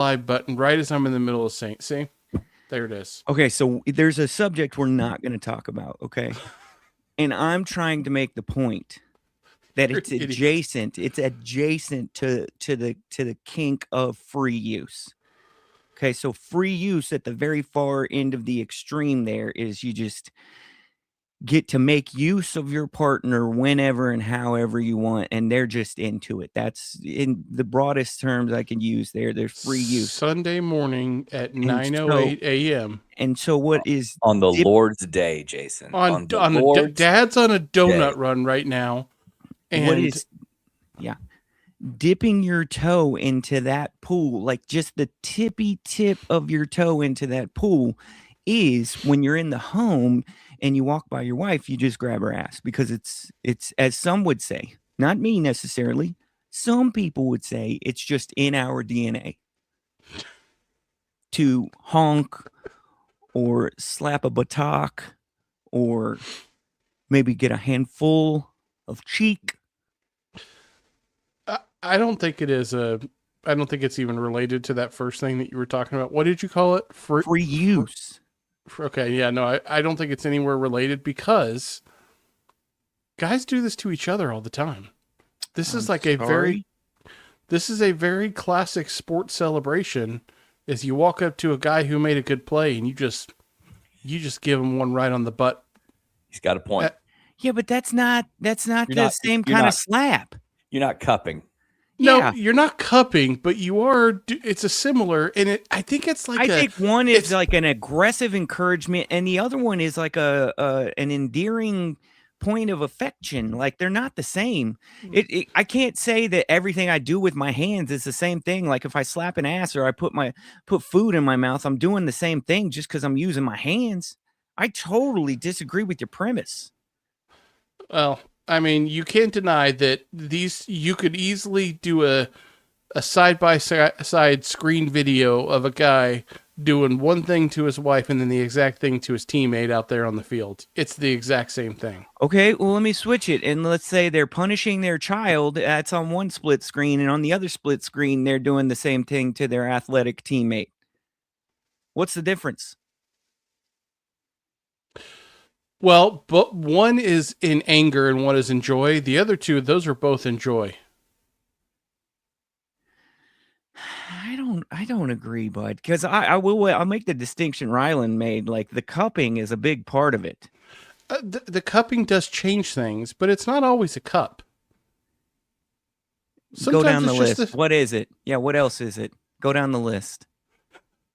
live button right as I'm in the middle of saying, see, there it is. Okay, so there's a subject we're not going to talk about, okay? And I'm trying to make the point that You're an it's idiot. adjacent. It's adjacent to the kink of free use. Okay, so free use at the very far end of the extreme there is you just get to make use of your partner whenever and however you want, and they're just into it. That's in the broadest terms I can use there. There's free use. Sunday morning at And so 9:08 a.m. and so what is On the dip Lord's day, Jason. on On the on a Lord's dad's on a donut day. run right now, what and is yeah, dipping your toe into that pool, like just the tippy tip of your toe into that pool, is when you're in the home and you walk by your wife, you just grab her ass because it's as some would say, not me necessarily. Some people would say it's just in our DNA to honk or slap a buttock or maybe get a handful of cheek. I don't think it is a. I don't think it's even related to that first thing that you were talking about. What did you call it? Free use. Okay, yeah, no, I don't think it's anywhere related because guys do this to each other all the time. This is like a very this is a very classic sports celebration. Is you walk up to a guy who made a good play and you just give him one right on the butt. He's got a point. Yeah, but that's not You're the not- same you're kind of not- slap. You're not cupping. No, Yeah. you're not cupping, but you are. It's a similar, and I think it's like I think one is it's- like an aggressive encouragement, and the other one is like an endearing point of affection. Like they're not the same. I can't say that everything I do with my hands is the same thing. Like if I slap an ass or I put food in my mouth, I'm doing the same thing just because I'm using my hands. I totally disagree with your premise. Well, I mean, you can't deny that these. You could easily do a side by side screen video of a guy doing one thing to his wife and then the exact thing to his teammate out there on the field. It's the exact same thing. Okay, well, let me switch it. And let's say they're punishing their child. That's on one split screen. And on the other split screen, they're doing the same thing to their athletic teammate. What's the difference? Well, but one is in anger and one is in joy. The other two, those are both in joy. I don't agree, bud. Because I'll make the distinction Ryland made. Like the cupping is a big part of it. The cupping does change things, but it's not always a cup. Go down the it's list. What is it? Yeah, what else is it? Go down the list.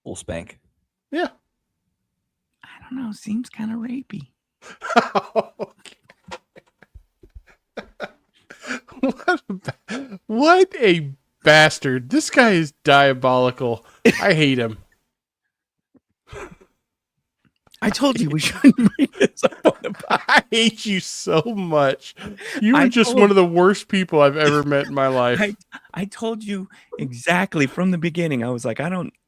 Full spank. Yeah. I don't know. Seems kind of rapey. What a bastard. This guy is diabolical. I hate him. I told you we shouldn't bring this up on the podcast. I hate you so much. You are just one of the worst people I've ever met in my life. I told you exactly from the beginning. I was like,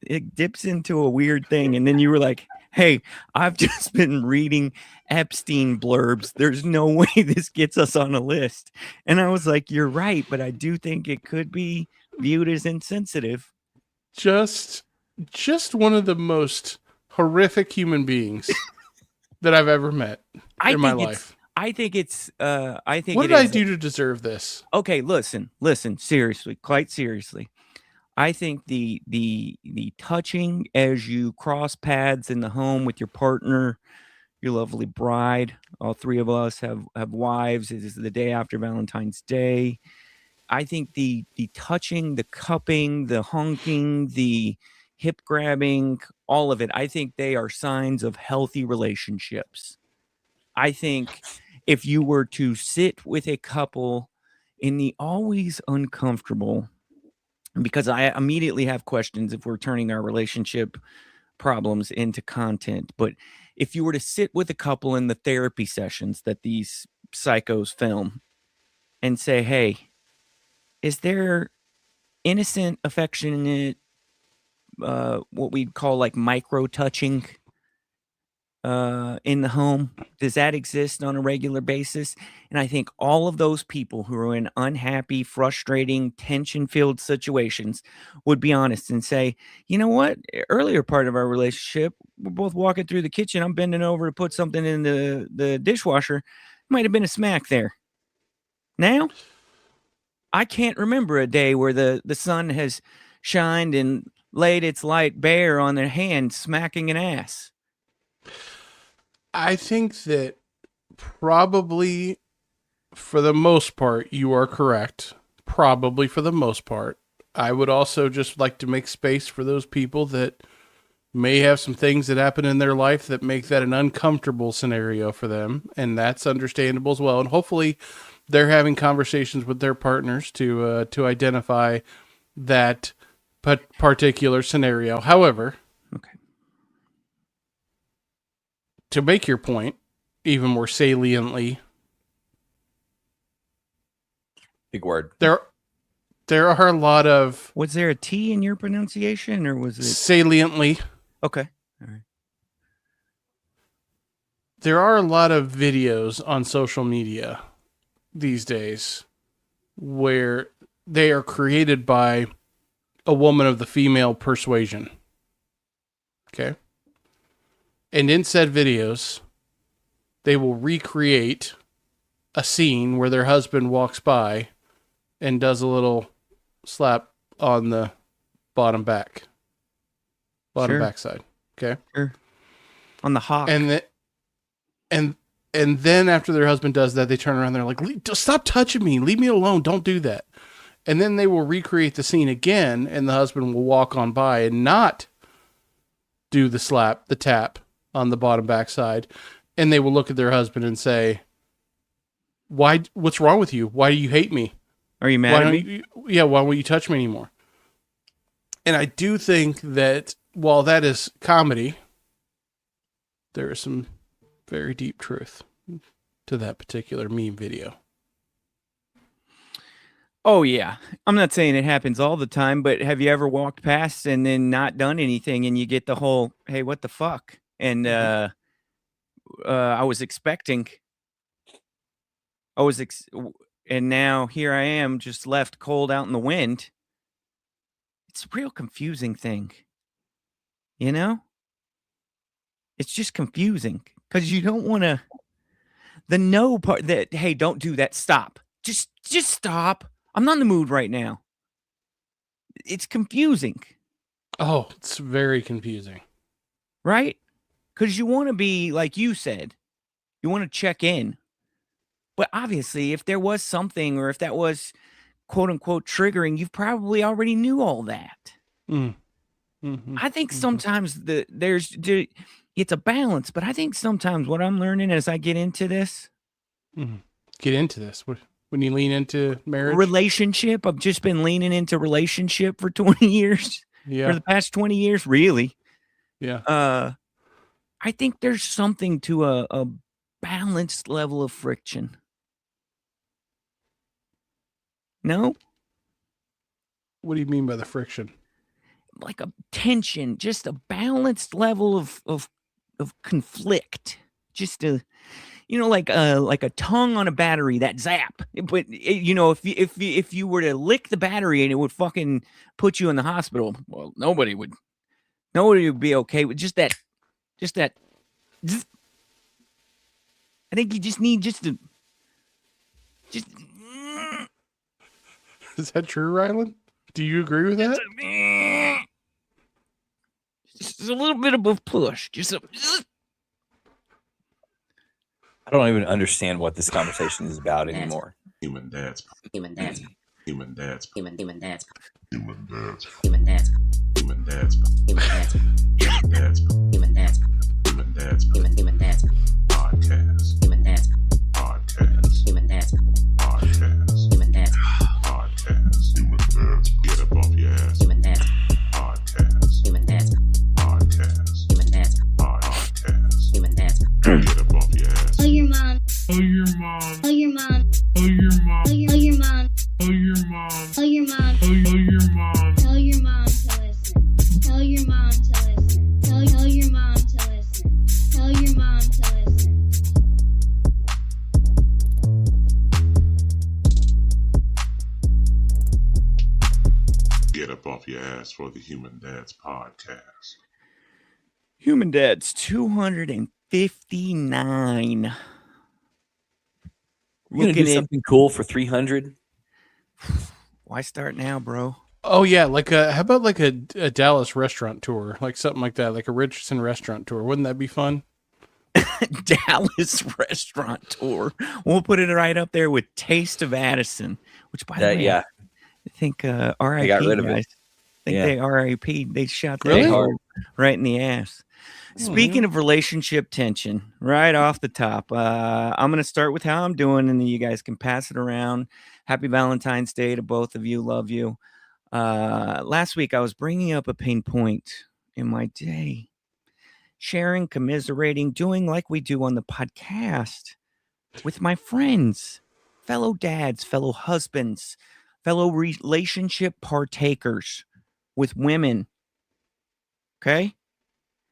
it dips into a weird thing. And then you were like, hey, I've just been reading Epstein blurbs. There's no way this gets us on a list. And I was like, you're right, but I do think it could be viewed as insensitive. Just one of the most horrific human beings that I've ever met in my life. I think what did I do to deserve this? Okay, listen, seriously, quite seriously. I think the touching as you cross paths in the home with your partner, your lovely bride. All three of us have wives. It is the day after Valentine's Day. I think the touching, the cupping, the honking, the hip grabbing, all of it, I think they are signs of healthy relationships. I think if you were to sit with a couple in the always uncomfortable, because I immediately have questions if we're turning our relationship problems into content, but if you were to sit with a couple in the therapy sessions that these psychos film and say, hey, is there innocent, affectionate, what we'd call like micro touching in the home? Does that exist on a regular basis? And I think all of those people who are in unhappy, frustrating, tension-filled situations would be honest and say, you know what? Earlier part of our relationship, we're both walking through the kitchen. I'm bending over to put something in the dishwasher. Might have been a smack there. Now, I can't remember a day where the sun has shined and laid its light bare on their hand, smacking an ass. I think that probably for the most part, you are correct. Probably for the most part. I would also just like to make space for those people that may have some things that happen in their life that make that an uncomfortable scenario for them. And that's understandable as well. And hopefully they're having conversations with their partners to identify that particular scenario. However, Okay. to make your point even more saliently, Big word. there are a lot of Was there a T in your pronunciation, or was it saliently. okay? All right. There are a lot of videos on social media these days where they are created by a woman of the female persuasion. Okay. And in said videos, they will recreate a scene where their husband walks by and does a little slap on the bottom Sure. backside. Okay. On the hawk. And then after their husband does that, they turn around and they're like, just stop touching me. Leave me alone. Don't do that. And then they will recreate the scene again, and the husband will walk on by and not do the tap on the bottom backside. And they will look at their husband and say, what's wrong with you? Why do you hate me? Are you Why mad at don't me? why won't you touch me anymore? And I do think that while that is comedy, there is some very deep truth to that particular meme video. Oh yeah. I'm not saying it happens all the time, but have you ever walked past and then not done anything, and you get the whole, hey, what the fuck? And I was expecting. And now here I am, just left cold out in the wind. It's a real confusing thing. You know? It's just confusing because you don't want to. The no part that, hey, don't do that. Stop. Just stop. I'm not in the mood right now. It's confusing, Oh, it's very confusing. right? Because you want to be, like you said, you want to check in. But obviously, if there was something, or if that was quote unquote triggering, you probably already knew all that. Mm-hmm. I think sometimes it's a balance, but I think sometimes what I'm learning as I get into this Get into this. When you lean into marriage? relationship, I've just been leaning into relationship for 20 years, for Yeah. the past 20 years, really. Yeah. I think there's something to a balanced level of friction. No? What do you mean by the friction? Like a tension, just a balanced level of conflict. Just a, like a tongue on a battery, that zap. But if you were to lick the battery and it would fucking put you in the hospital, well, nobody would be okay with just that. zzz. I think you just need just Is that true, Rylan? Do you agree with that? just a little bit of a push. I don't even understand what this conversation is about anymore. Human dads. Human dads. Human dads. Human dads. Human dads. Human dads. Human dads. Human dads. Human dads. Human dads. Human dads. Human dads. Podcast. Human dads. Podcast. Human dads. Podcast. Human dads. Podcast. Human dads. Get up off your ass. Human dads. Podcast. Human dads. Podcast. Human dads. Podcast. Human dads. Get up off your ass. Tell your mom. Oh, your mom. Tell your mom. Oh, your mom. Tell your mom. Oh, your mom. Tell your mom. Oh, your mom. Tell your mom to listen. Tell your mom to listen. Tell your mom to listen. Tell your mom your ass for the Human Dads podcast. Human Dads 259. You're gonna do Looking at something cool for 300. why start now, bro? Oh yeah, like how about like a Dallas restaurant tour, like something like that, like a Richardson restaurant tour? Wouldn't that be fun? Dallas restaurant tour. We'll put it right up there with Taste of Addison, which by the way, Yeah, I think RIP got rid of it. guys. I think Yeah. they RIP. They shot that Really? hard right in the ass. Speaking of relationship tension, right off the top, I'm going to start with how I'm doing, and then you guys can pass it around. Happy Valentine's Day to both of you. Love you. Last week, I was bringing up a pain point in my day, sharing, commiserating, doing like we do on the podcast with my friends, fellow dads, fellow husbands, fellow relationship partakers with women. Okay?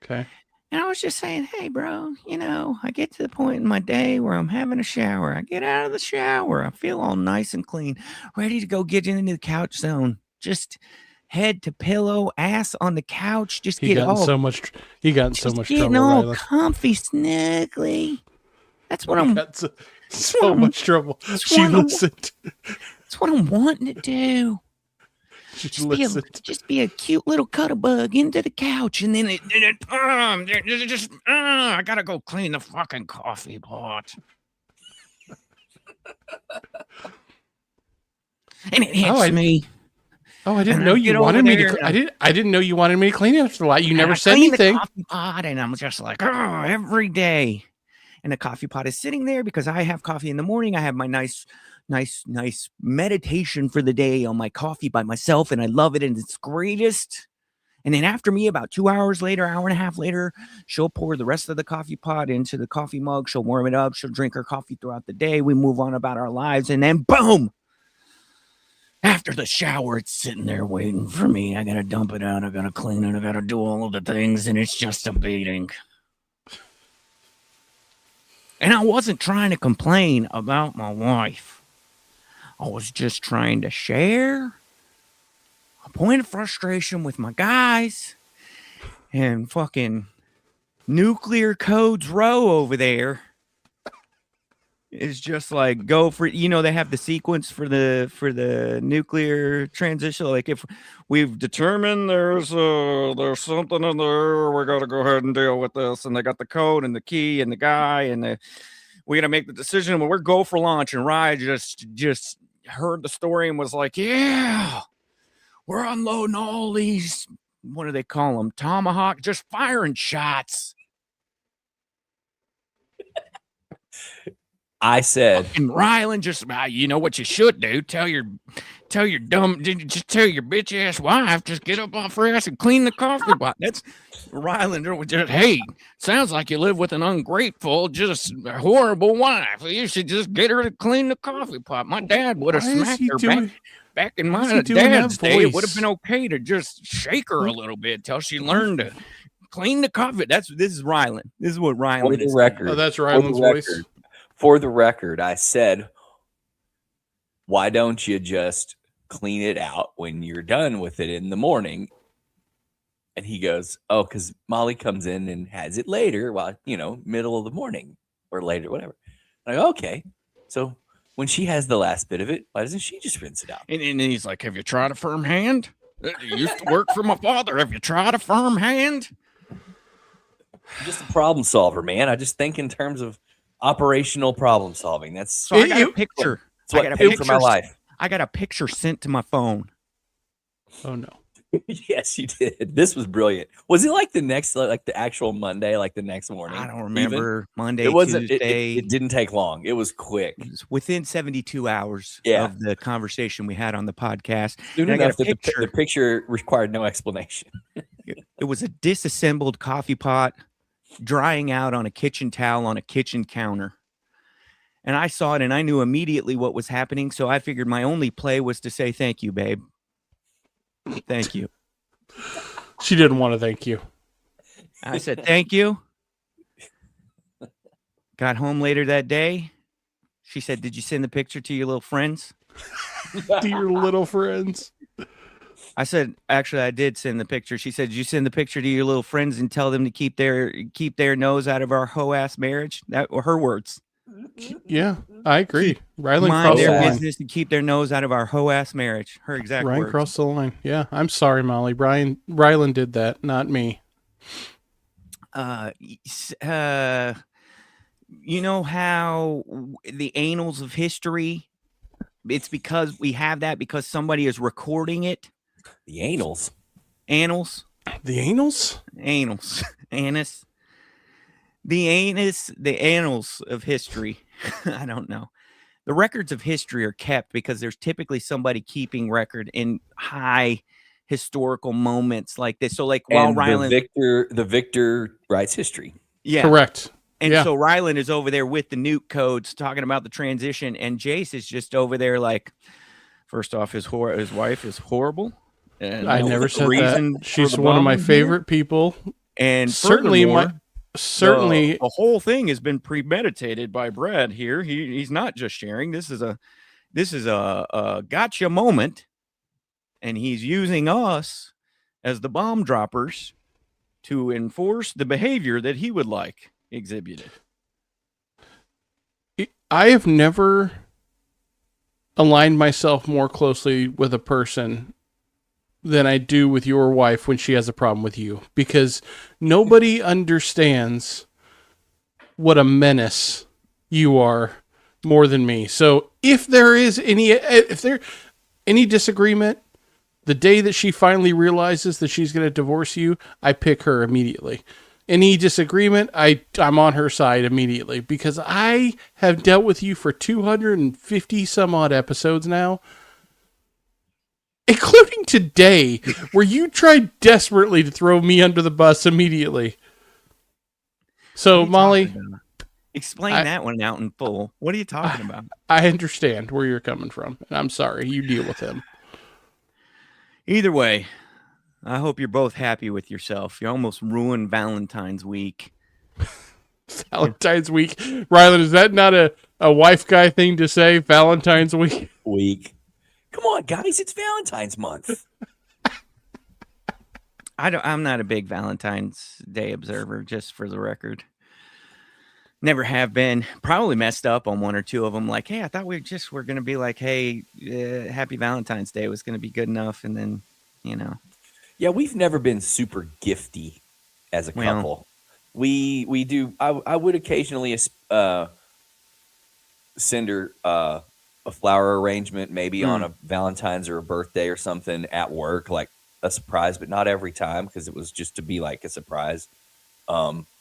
Okay. And I was just saying, hey, bro, I get to the point in my day where I'm having a shower. I get out of the shower. I feel all nice and clean, ready to go get into the couch zone. Just head to pillow, ass on the couch. Just He get got in all, so much. He got in so just much getting trouble. all Rylan. comfy, snuggly. That's what He I'm. got so much trouble. That's She what I'm- listened. That's what I'm wanting to do. She Just be, listened. just be a cute little cuddlebug into the couch, and then I gotta go clean the fucking coffee pot. And it hits I- me. Oh, I didn't And know I you get wanted over me there to. and I didn't know you wanted me to clean it after a while. You and never I said clean anything. The coffee pot, and I'm just like, oh, every day. And the coffee pot is sitting there because I have coffee in the morning. I have my nice meditation for the day on my coffee by myself, and I love it, and it's greatest. And then after me, about 2 hours later, hour and a half later, she'll pour the rest of the coffee pot into the coffee mug. She'll warm it up. She'll drink her coffee throughout the day. We move on about our lives, and then boom. After the shower, it's sitting there waiting for me. I gotta dump it out. I gotta clean it. I gotta do all of the things, and it's just a beating. And I wasn't trying to complain about my wife. I was just trying to share a point of frustration with my guys. And fucking Nuclear Codes Row over there is just like, go for, they have the sequence for the nuclear transition. Like, if we've determined there's something in there, we got to go ahead and deal with this. And they got the code and the key and the guy, and we got to make the decision. When we're go for launch, and Rye just heard the story and was like, yeah, we're unloading all these, what do they call them? Tomahawk, just firing shots. I said, And Rylan just, you know what you should do? Tell your bitch ass wife, just get up off her ass and clean the coffee pot. That's Rylan. Just, hey, sounds like you live with an ungrateful, just horrible wife. You should just get her to clean the coffee pot. My dad would have Why is smacked he her doing? back in why is my he doing that dad's day. It would have voice? been okay to just shake her a little bit till she learned to clean the coffee. This is Rylan. This is what for Rylan the is. record, Oh, that's for the Rylan's voice. record- For the record, I said, why don't you just clean it out when you're done with it in the morning? And he goes, oh, because Molly comes in and has it later, while, middle of the morning or later, whatever. I go, okay. So when she has the last bit of it, why doesn't she just rinse it out? And he's like, have you tried a firm hand? It used to work for my father. Have you tried a firm hand? I'm just a problem solver, man. I just think in terms of operational problem solving. That's So I got a picture. That's what I got a paid for my picture. life. I got a picture sent to my phone. Oh no. Yes, you did. This was brilliant. Was it like the next, like the actual Monday, like the next morning? I don't remember. Monday, It wasn't. Tuesday. It didn't take long. It was quick. It was within 72 hours Yeah. of the conversation we had on the podcast. Soon And I got enough a that picture. the picture required no explanation. It was a disassembled coffee pot drying out on a kitchen towel on a kitchen counter. And I saw it and I knew immediately what was happening. So I figured my only play was to say, thank you, babe. Thank you. She didn't want to thank you. I said, thank you. Got home later that day. She said, did you send the picture to your little friends? To your little friends. I said, actually, I did send the picture. She said, "Did you send the picture to your little friends and tell them to keep their nose out of our hoe ass marriage?" That were her words. Yeah, I agree. Rylan Mind crossed the their line. business and keep their nose out of our hoe ass marriage. Her exact Ryan words. crossed the line. Yeah, I'm sorry, Molly. Rylan did that, not me. You know how the annals of history, it's because we have that because somebody is recording it. The anals. Annals, The anals? annals, anus, the annals of history. I don't know. The records of history are kept because there's typically somebody keeping record in high historical moments like this. So, like while And Rylan, the victor writes history. yeah, Correct. and Yeah. so Rylan is over there with the nuke codes talking about the transition, and Jace is just over there like, first off, his wife is horrible. And I that never was the said reason that. for She's the one of my bombing here. favorite people. And Certainly, furthermore, certainly. the whole thing has been premeditated by Brad here. He's not just sharing. This is a gotcha moment, and he's using us as the bomb droppers to enforce the behavior that he would like exhibited. I have never aligned myself more closely with a person than I do with your wife when she has a problem with you, because nobody understands what a menace you are more than me. So if there is any disagreement, the day that she finally realizes that she's going to divorce you, I pick her immediately. Any disagreement, I'm on her side immediately, because I have dealt with you for 250 some odd episodes now, including today, where you tried desperately to throw me under the bus immediately. So, What are you Molly, talking about? Explain that one out in full. What are you talking about? I understand where you're coming from, and I'm sorry. You deal with him. Either way, I hope you're both happy with yourself. You almost ruined Valentine's week. Valentine's week. Rylan, is that not a wife guy thing to say? Valentine's week? Come on, guys, it's Valentine's month. I'm not a big Valentine's Day observer, just for the record. Never have been. Probably messed up on one or two of them. Like, hey, I thought we were going to be like, hey, happy Valentine's Day was going to be good enough. And then, Yeah, we've never been super gifty as a couple. We do. I would occasionally send her a flower arrangement, maybe on a Valentine's or a birthday or something at work, like a surprise, but not every time, because it was just to be like a surprise.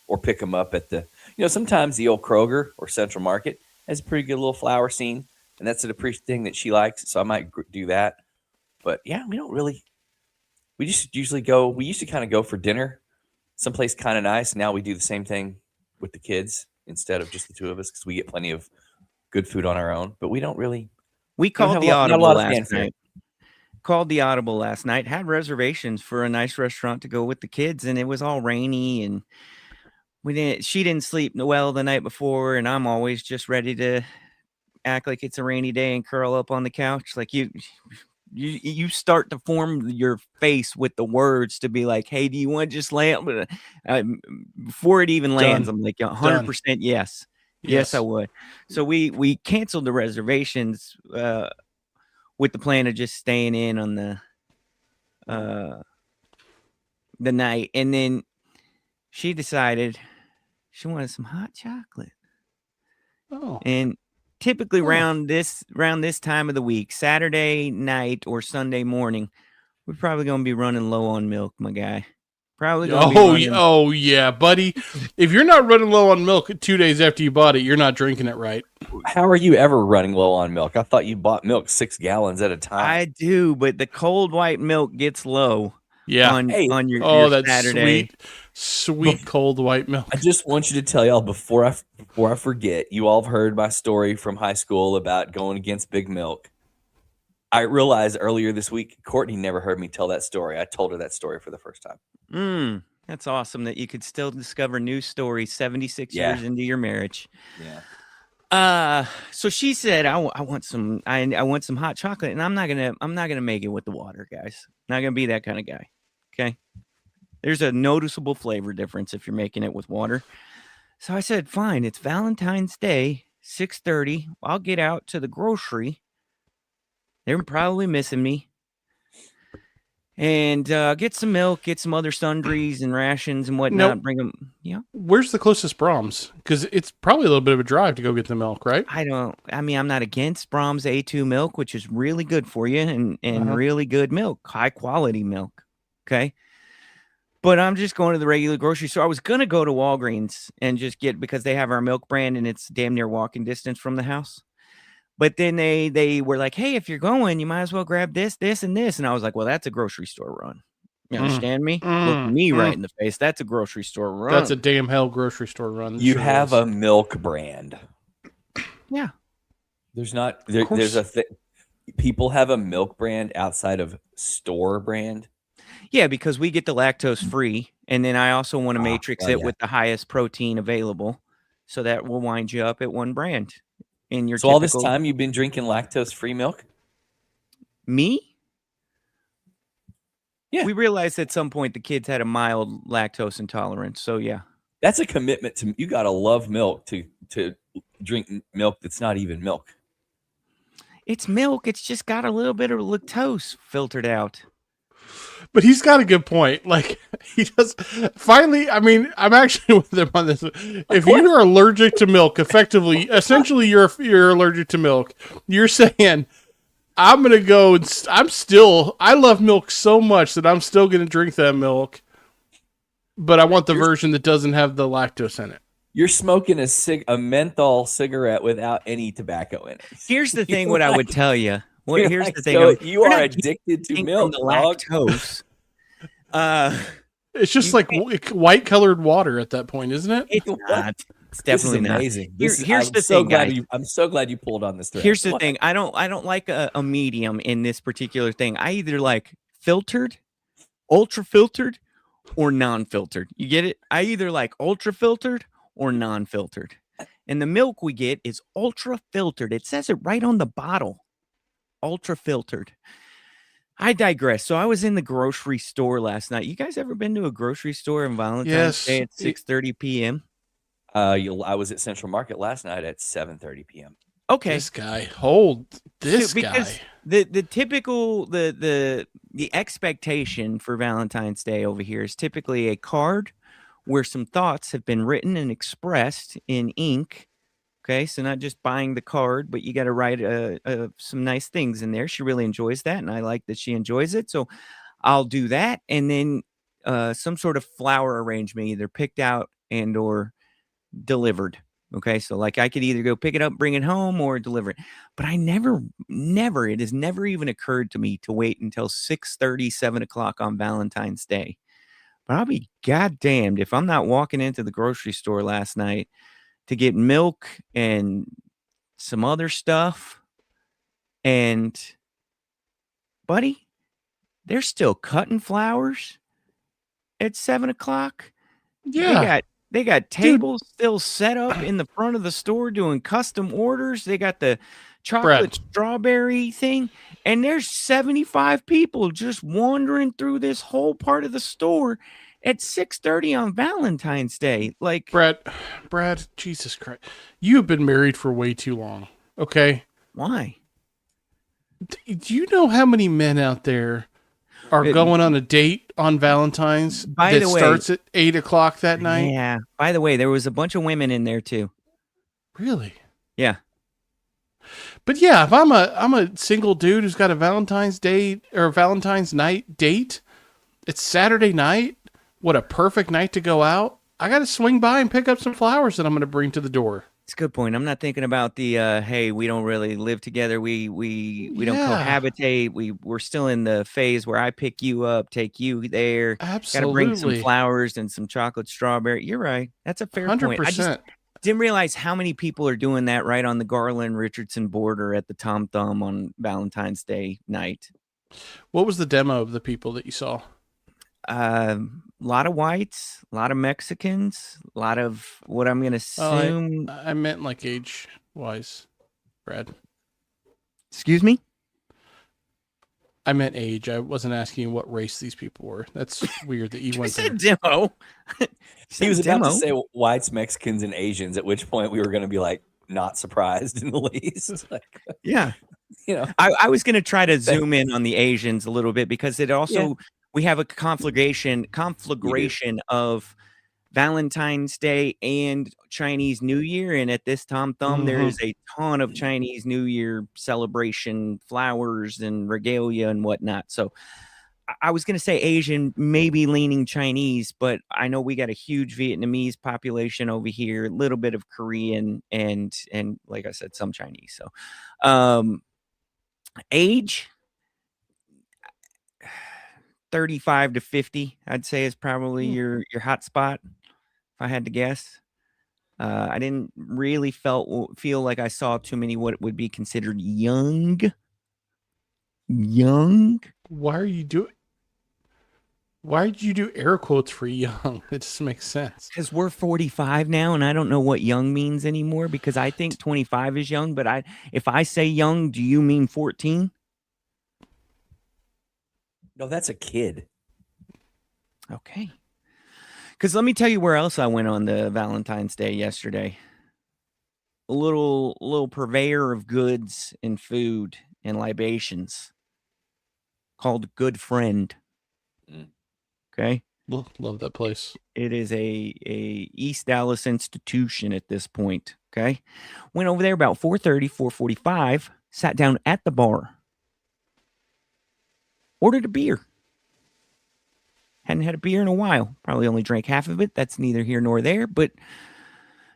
Or pick them up at the, sometimes the old Kroger or Central Market has a pretty good little flower scene, and that's a thing that she likes. So I might do that. But yeah, we don't really. We just usually go. We used to kind of go for dinner, someplace kind of nice. Now we do the same thing with the kids instead of just the two of us, because we get plenty of good food on our own. But we don't really. We called the not a Audible lot of last fanfare. night. Called the Audible last night. Had reservations for a nice restaurant to go with the kids, and it was all rainy, and she didn't sleep well the night before, and I'm always just ready to act like it's a rainy day and curl up on the couch. Like you start to form your face with the words to be like, hey, do you want to just lay out? Before it even lands, I'm like 100% yes. Yes, I would. So we canceled the reservations with the plan of just staying in on the night. And then she decided she wanted some hot chocolate. Oh. And typically around this time of the week, Saturday night or Sunday morning, we're probably going to be running low on milk, my guy. Probably going to be Oh yeah, buddy. If you're not running low on milk 2 days after you bought it, you're not drinking it right. How are you ever running low on milk? I thought you bought milk 6 gallons at a time. I do, but the cold white milk gets low. Yeah. On your that's Saturday. sweet cold white milk. I just want you to tell y'all before I forget, you all have heard my story from high school about going against Big Milk. I realized earlier this week, Courtney never heard me tell that story. I told her that story for the first time. That's awesome that you could still discover new stories 76 years into your marriage. Yeah. So she said, I want some hot chocolate, and I'm not gonna make it with the water, guys. Not gonna be that kind of guy. Okay. There's a noticeable flavor difference if you're making it with water. So I said, fine, it's Valentine's Day, 6:30. I'll get out to the grocery. They're probably missing me. And get some milk, get some other sundries and rations and whatnot. Nope. Bring them. Yeah. Where's the closest Brahms? Because it's probably a little bit of a drive to go get the milk, right? I'm not against Brahms A2 milk, which is really good for you and Uh-huh. really good milk, high quality milk. Okay. But I'm just going to the regular grocery store. I was going to go to Walgreens and just get, because they have our milk brand and it's damn near walking distance from the house. But then they were like, hey, if you're going, you might as well grab this, this, and this. And I was like, well, that's a grocery store run. You understand me? Look me right in the face. That's a grocery store run. That's a damn hell grocery store run. You Sure have is. a milk brand. Yeah. There's not there's a people have a milk brand outside of store brand. Yeah, because we get the lactose free, and then I also want to matrix it yeah. with the highest protein available, so that will wind you up at one brand. In your So all this time you've been drinking lactose free milk? Me? Yeah. We realized at some point the kids had a mild lactose intolerance, so yeah. That's a commitment to you. Got to love milk to drink milk that's not even milk. It's milk. It's just got a little bit of lactose filtered out. But he's got a good point. Like, he does. Finally, I mean, I'm actually with him on this. If you are allergic to milk, essentially, you're allergic to milk. You're saying, I'm gonna go. I love milk so much that I'm still gonna drink that milk. But I want the version that doesn't have the lactose in it. You're smoking a menthol cigarette without any tobacco in it. Here's the thing. What I would tell you. Here's the thing. So you are addicted to milk. The lactose. It's just like white colored water at that point, isn't it? It's not. It's definitely this is amazing. not. Here's the thing, guys. I'm so glad you pulled on this thread. Here's the thing. I don't like a medium in this particular thing. I either like filtered, ultra filtered, or non-filtered. You get it? I either like ultra filtered or non-filtered. And the milk we get is ultra filtered. It says it right on the bottle. Ultra filtered. I digress. So I was in the grocery store last night. You guys ever been to a grocery store on Valentine's Day at 6:30 p.m.? I was at Central Market last night at 7:30 p.m. Okay. This guy, hold this because guy. The typical the expectation for Valentine's Day over here is typically a card where some thoughts have been written and expressed in ink. Okay, so not just buying the card, but you got to write some nice things in there. She really enjoys that, and I like that she enjoys it. So I'll do that, and then some sort of flower arrangement, either picked out and or delivered. Okay, so like I could either go pick it up, bring it home, or deliver it. But I never, it has never even occurred to me to wait until 6:30, 7 o'clock on Valentine's Day. But I'll be goddamned if I'm not walking into the grocery store last night to get milk and some other stuff. And, buddy, they're still cutting flowers at 7 o'clock. Yeah. They got tables still set up in the front of the store doing custom orders. They got the chocolate strawberry thing. And there's 75 people just wandering through this whole part of the store at 6:30 on Valentine's Day. Like, Brad, Jesus Christ. You have been married for way too long. Okay? Why? Do you know how many men out there are going on a date on Valentine's By the way, starts at 8 o'clock that night? Yeah. By the way, there was a bunch of women in there too. Really? Yeah. But yeah, if I'm a single dude who's got a Valentine's Day or Valentine's night date, it's Saturday night. What a perfect night to go out. I got to swing by and pick up some flowers that I'm going to bring to the door. It's a good point. I'm not thinking about the hey, we don't really live together. We don't cohabitate. We're still in the phase where I pick you up, take you there. Absolutely. Got to bring some flowers and some chocolate strawberry. You're right. That's a fair 100%. point. I just didn't realize how many people are doing that right on the Garland Richardson border at the Tom Thumb on Valentine's Day night. What was the demo of the people that you saw? A lot of whites, a lot of Mexicans, a lot of what I'm going to assume. I meant like age. wise, Brad. Excuse me? I meant age. I wasn't asking what race these people were. That's weird that you You went there. said demo. He was about to say whites, Mexicans, and Asians, at which point we were going to be like, not surprised in the least. Like, Yeah. you know, I was going to try to zoom in on the Asians a little bit because it also, we have a conflagration of Valentine's Day and Chinese New Year. And at this Tom Thumb, there is a ton of Chinese New Year celebration, flowers and regalia and whatnot. So I was going to say Asian, maybe leaning Chinese, but I know we got a huge Vietnamese population over here, a little bit of Korean and like I said, some Chinese. So age 35 to 50, I'd say is probably your hot spot. If I had to guess, I didn't really feel like I saw too many what would be considered young. Why did you do air quotes for young? It just makes sense. Because we're 45 now, and I don't know what young means anymore. Because I think 25 is young, but if I say young, do you mean 14? no, that's a kid. Okay. Because let me tell you where else I went on the Valentine's Day yesterday. A little purveyor of goods and food and libations called Good Friend. Okay. Love that place. It is a East Dallas institution at this point. Okay. Went over there about 4:30, 4:45, sat down at the bar, ordered a beer. Hadn't had a beer in a while. Probably only drank half of it. That's neither here nor there, but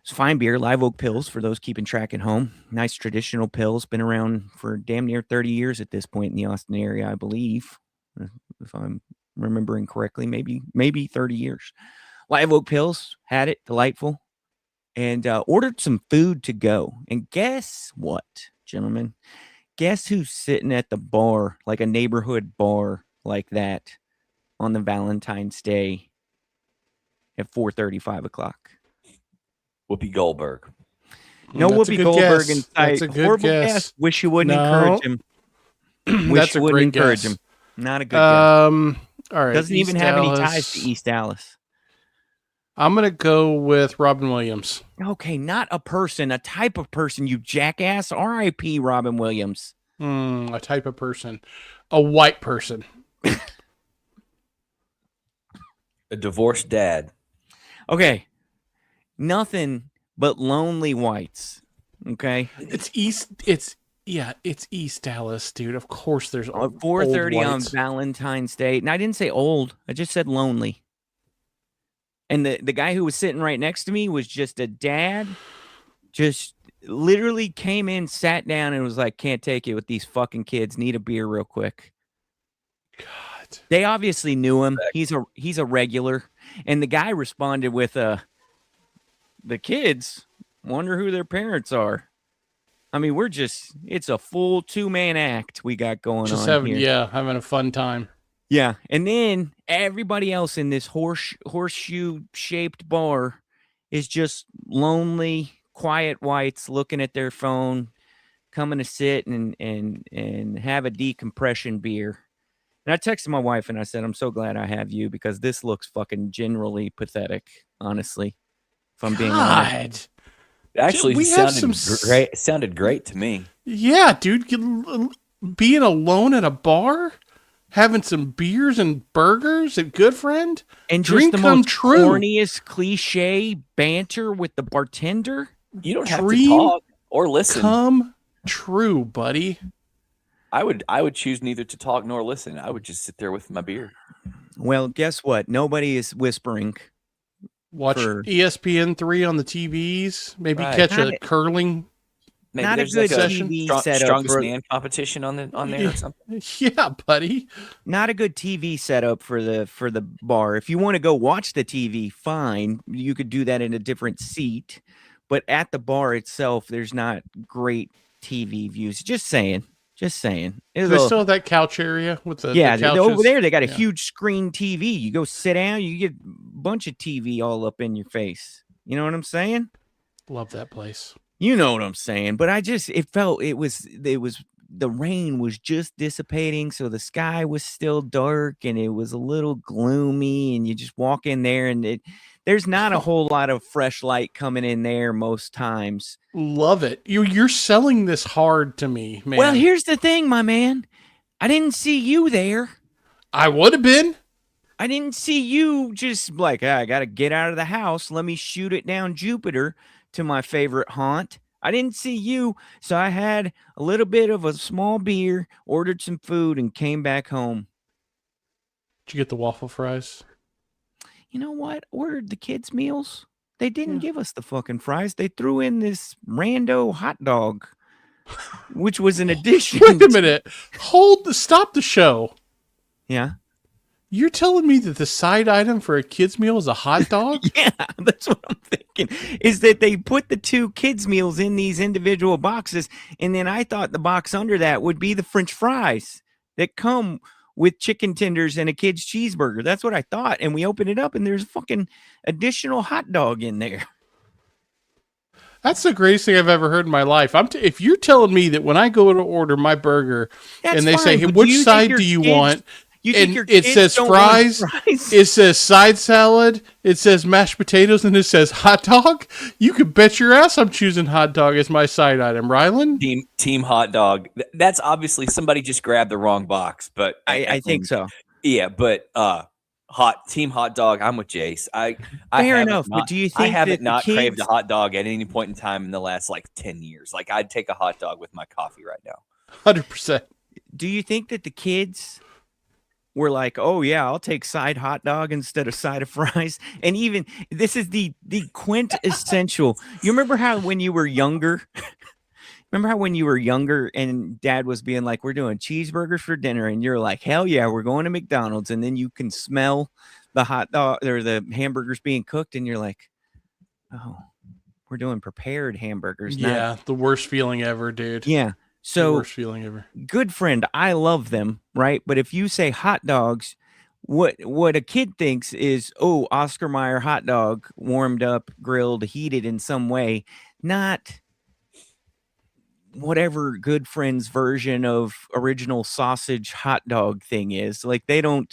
it's fine beer. Live Oak Pills for those keeping track at home. Nice traditional pills. Been around for damn near 30 years at this point in the Austin area, I believe. If I'm remembering correctly, maybe 30 years. Live Oak Pills, had it, delightful. And ordered some food to go. And guess what, gentlemen? Guess who's sitting at the bar, like a neighborhood bar like that, on the Valentine's Day at 4:30, 5 o'clock? Whoopi Goldberg. No That's a Whoopi good Goldberg guess. in sight. That's a good Horrible guess. Wish you wouldn't No. encourage him. Wish That's you a wouldn't great encourage guess. him. Not a good guess. All right. Doesn't even East have any Dallas. ties to East Dallas. I'm gonna go with Robin Williams. Okay, not a person, a type of person, you jackass. R.I.P. Robin Williams. A type of person. A white person. A divorced dad. Okay, nothing but lonely whites. Okay, It's East Dallas, dude. Of course there's at old 4:30 on whites. Valentine's Day, and I didn't say old. I just said lonely. And the guy who was sitting right next to me was just a dad. Just literally came in, sat down, and was like, "Can't take it with these fucking kids. Need a beer real quick." God. They obviously knew him. He's a regular. And the guy responded with the kids wonder who their parents are. I mean, it's a full 2-man act we got going Just on here. having a fun time. Yeah. And then everybody else in this horseshoe shaped bar is just lonely, quiet whites looking at their phone, coming to sit and have a decompression beer. And I texted my wife and I said, I'm so glad I have you because this looks fucking generally pathetic, honestly. If I'm being honest. God. Actually, We it have sounded some great. It sounded great to me. Yeah, dude. Being alone at a bar, having some beers and burgers at Good Friend. And Dream just the come most true. corniest cliche banter with the bartender. You don't have Dream to talk or listen. Come true, buddy. I would choose neither to talk nor listen. I would just sit there with my beer. Well, guess what? Nobody is whispering. Watch For- ESPN3 on the TVs. Maybe Right. catch Not a a- curling. Maybe Not a there's good like a TV setup strongest for man competition on there or something. Yeah, buddy. not a good TV setup for the bar. If you want to go watch the TV, fine. You could do that in a different seat. But at the bar itself, there's not great TV views. Just saying. Do It'll they go- still have that couch area with the yeah, the over couches? there they got a Yeah. huge screen TV. You go sit down, you get a bunch of TV all up in your face. You know what I'm saying? Love that place. You know what I'm saying? But it was the rain was just dissipating, so the sky was still dark and it was a little gloomy, and you just walk in there and there's not a whole lot of fresh light coming in there most times. Love it. You're selling this hard to me, man. Well, here's the thing, my man. I didn't see you there. I would have been. I didn't see you just like, I got to get out of the house. Let me shoot it down Jupiter to my favorite haunt. I didn't see you. So I had a little bit of a small beer, ordered some food, and came back home. Did you get the waffle fries? You know what? Ordered the kids' meals. They didn't give us the fucking fries. They threw in this rando hot dog, which was an addition. Wait a minute. Stop the show. Yeah. You're telling me that the side item for a kid's meal is a hot dog? Yeah, that's what I'm thinking. Is that they put the 2 kids' meals in these individual boxes, and then I thought the box under that would be the French fries that come with chicken tenders and a kid's cheeseburger. That's what I thought. And we opened it up, and there's a fucking additional hot dog in there. That's the greatest thing I've ever heard in my life. If you're telling me that when I go to order my burger That's and they say, fine, hey, but which you think side your do you kids- want? You think And your it kids says don't want fries, it says side salad, it says mashed potatoes, and it says hot dog. You could bet your ass I'm choosing hot dog as my side item, Rylan. Team hot dog. That's obviously somebody just grabbed the wrong box, but I think so. Yeah, but team hot dog. I'm with Jace. I Fair haven't enough, not- but do you I think haven't that the not craved a kids- hot dog at any point in time in the last like 10 years. Like I'd take a hot dog with my coffee right now. 100%. Do you think that the kids were like, oh yeah, I'll take side hot dog instead of side of fries? And even this is the quintessential. You remember how when you were younger, and dad was being like, we're doing cheeseburgers for dinner, and you're like, hell yeah, we're going to McDonald's, and then you can smell the hot dog or the hamburgers being cooked, and you're like, oh, we're doing prepared hamburgers. Yeah, the worst feeling ever, dude. Yeah. The So worst feeling ever. good friend, I love them, right? But if you say hot dogs, what a kid thinks is, oh, Oscar Mayer hot dog, warmed up, grilled, heated in some way, not whatever good friend's version of original sausage hot dog thing is. Like they're not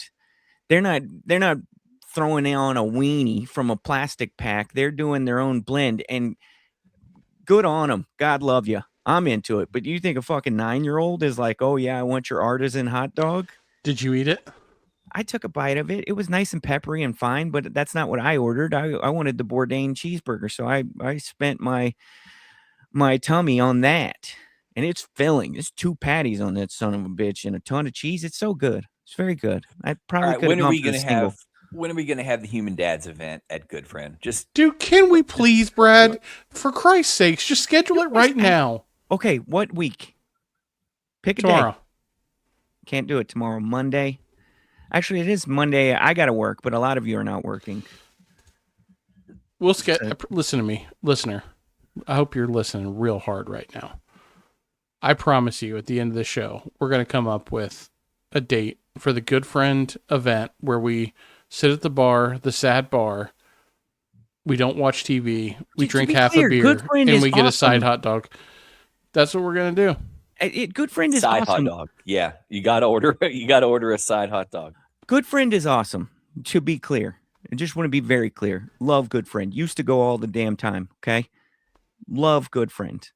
throwing on a weenie from a plastic pack. They're doing their own blend, and good on them. God love you. I'm into it. But you think a fucking 9-year-old is like, oh yeah, I want your artisan hot dog? Did you eat it? I took a bite of it. It was nice and peppery and fine, but that's not what I ordered. I wanted the Bourdain cheeseburger, so I spent my tummy on that. And it's filling. There's 2 patties on that son of a bitch and a ton of cheese. It's so good. It's very good. I probably All right, could when have are gone we for the gonna single. have? When are we gonna have the Human Dads event at Good Friend? Just Dude, can we please, Brad? For Christ's sakes, just schedule it right now. Okay, what week? Pick a Tomorrow. day. Can't do it tomorrow. Monday. Actually, it is Monday. I got to work, but a lot of you are not working. Listen to me, listener. I hope you're listening real hard right now. I promise you, at the end of the show, we're going to come up with a date for the Good Friend event where we sit at the bar, the sad bar. We don't watch TV. We To drink be half clear, a beer, Good Friend and is we get a side awesome. hot dog. That's what we're going to do. Good Friend is side awesome. hot dog. Yeah, you gotta order. You gotta order a side hot dog. Good Friend is awesome. To be clear, I just want to be very clear. Love Good Friend. Used to go all the damn time. Okay, love Good Friend.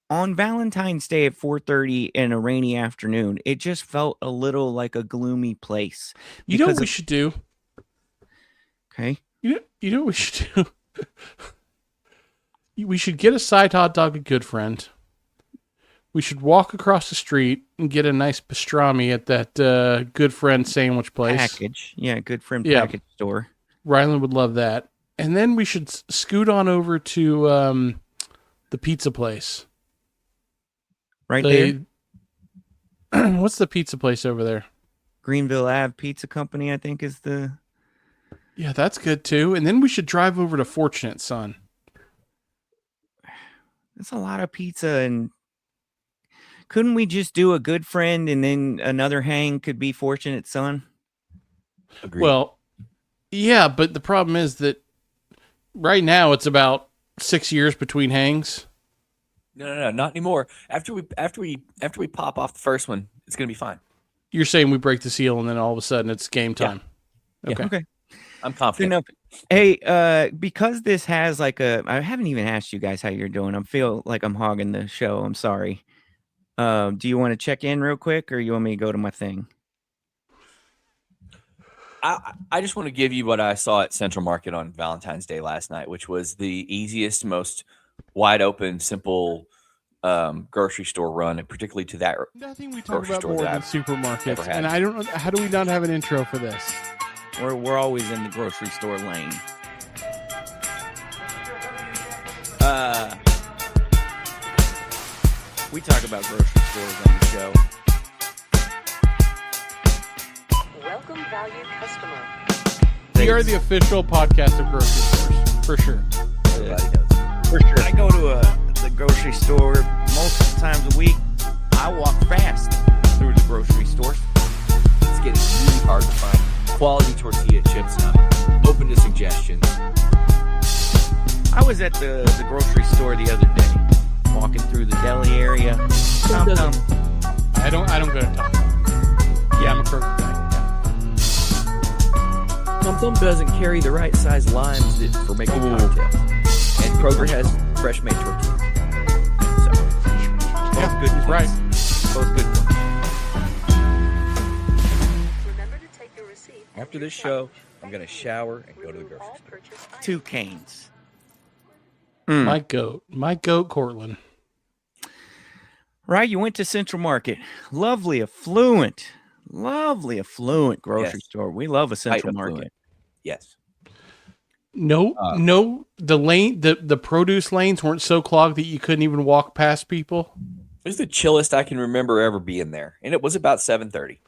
On Valentine's Day at 4:30 in a rainy afternoon, it just felt a little like a gloomy place. You know what because we of- should do? Okay, You know what we should do? We should get a side hot dog at Good Friend. We should walk across the street and get a nice pastrami at that Good Friend sandwich place. package. Yeah, Good Friend Yeah. package store. Rylan would love that. And then we should scoot on over to the pizza place. Right there, What's the pizza place over there? Greenville Ave Pizza Company, I think is the. Yeah, that's good too. And then we should drive over to Fortunate Son. That's a lot of pizza, and couldn't we just do a Good Friend and then another hang could be Fortunate Son? Agreed. Well, yeah, but the problem is that right now it's about 6 years between hangs? No, not anymore. After we pop off the first one, it's gonna be fine. You're saying we break the seal and then all of a sudden it's game time. Yeah. Okay. Okay. I'm Good confident. enough. Hey, because this has like I haven't even asked you guys how you're doing. I feel like I'm hogging the show. I'm sorry. Do you want to check in real quick, or you want me to go to my thing? I just want to give you what I saw at Central Market on Valentine's Day last night, which was the easiest, most wide open, simple grocery store run, and particularly to that. Nothing we talk Grocery about store more than that supermarkets. never had. And I don't know, how do we not have an intro for this? We're always in the grocery store lane. We talk about grocery stores on the show. Welcome, valued customer. We are the official podcast of grocery stores, for sure. Everybody does. For sure. I go to the grocery store multiple times a week. I walk fast through the grocery store. It's getting really hard to find quality tortilla chips now. Open to suggestions. I was at the grocery store the other day, walking through the deli area. Tom, I don't go to Tom. Yeah, I'm a Kroger guy. Tum Tum doesn't carry the right size limes for making cocktails. And Kroger has fresh made tortillas. So, Yeah, good he's right. both good ones. Remember to take your receipt. after this show, I'm going to shower and go to the grocery All store. purchase items. 2 canes. My goat, Cortland. Right, you went to Central Market. Lovely, affluent grocery Yes. store. We love a Central Affluent. Market. Yes. No, the produce lanes weren't so clogged that you couldn't even walk past people. It was the chillest I can remember ever being there. And it was about 7:30.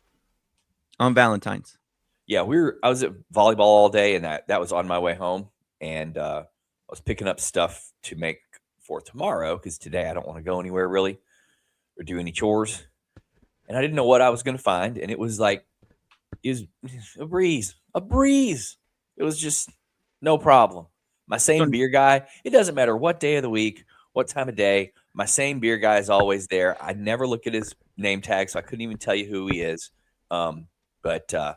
On Valentine's. Yeah, I was at volleyball all day, and that was on my way home. And I was picking up stuff to make for tomorrow because today I don't want to go anywhere really or do any chores. And I didn't know what I was going to find. And it was like, it was a breeze. It was just no problem. My same beer guy, it doesn't matter what day of the week, what time of day, my same beer guy is always there. I never look at his name tag, so I couldn't even tell you who he is. But I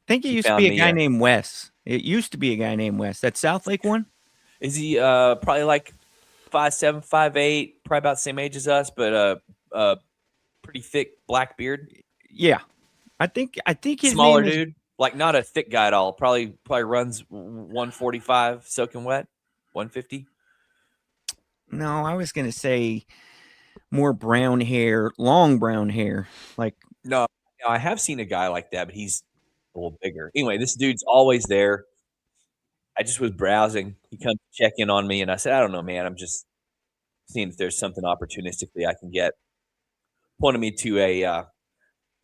think it He used to found be a me guy a- named Wes. It used to be a guy named Wes. That South Lake one? is he probably like 5'7", 5'8", probably about the same age as us, but pretty thick black beard, Yeah. I think his smaller name is, dude, like not a thick guy at all. Probably runs 145 soaking wet, 150. No, I was gonna say more brown hair, long brown hair. Like No, I have seen a guy like that, but he's a little bigger. Anyway, this dude's always there. I just was browsing. He comes to check in on me, and I said, I don't know, man. I'm just seeing if there's something opportunistically I can get. Pointed me to a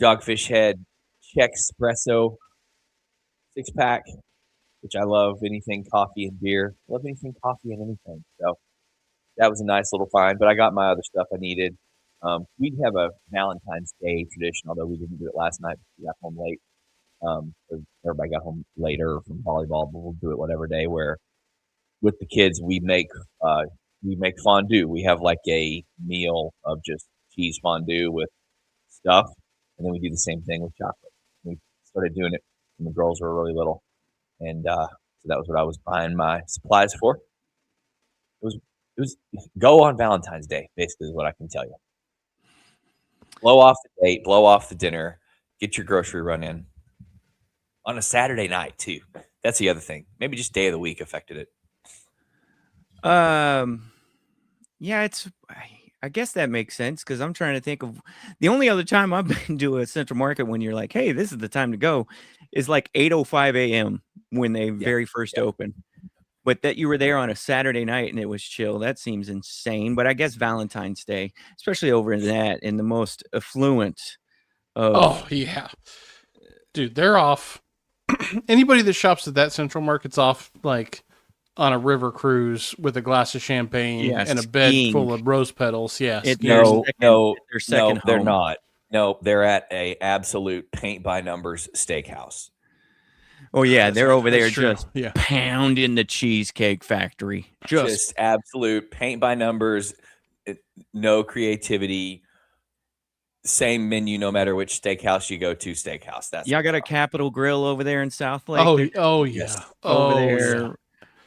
Dogfish Head Czech Espresso 6-pack, which I love. Anything coffee and beer. Love anything coffee and anything. So that was a nice little find, but I got my other stuff I needed. We'd have a Valentine's Day tradition, although we didn't do it last night because we got home late. Everybody got home later from volleyball, but we'll do it whatever day where with the kids we make fondue. We have like a meal of just cheese fondue with stuff, and then we do the same thing with chocolate. We started doing it when the girls were really little, and so that was what I was buying my supplies for. It was go on Valentine's Day, basically, is what I can tell you. Blow off the date, blow off the dinner, get your grocery run in on a Saturday night too. That's the other thing. Maybe just day of the week affected it. yeah, I guess that makes sense because I'm trying to think of the only other time I've been to a Central Market when you're like, hey, this is the time to go, is like 8:05 a.m. when they very first open. But that you were there on a Saturday night and it was chill, that seems insane. But I guess Valentine's Day, especially over in the most affluent of Oh yeah, dude, they're off. Anybody that shops at that Central Market's off like on a river cruise with a glass of champagne Yeah, and a bed skiing. full of rose petals. Yes, It's yeah. No, their second they're home. not. No, they're at a absolute paint by numbers steakhouse. Oh yeah, they're over there That's true. just Yeah. pounding the Cheesecake Factory. Just absolute paint by numbers, no creativity. Same menu, no matter which steakhouse you go to. Steakhouse. That's y'all what got they a Capitol Grill over there in South Lake. Oh, There's oh yeah. Yes. over Oh, there, yeah.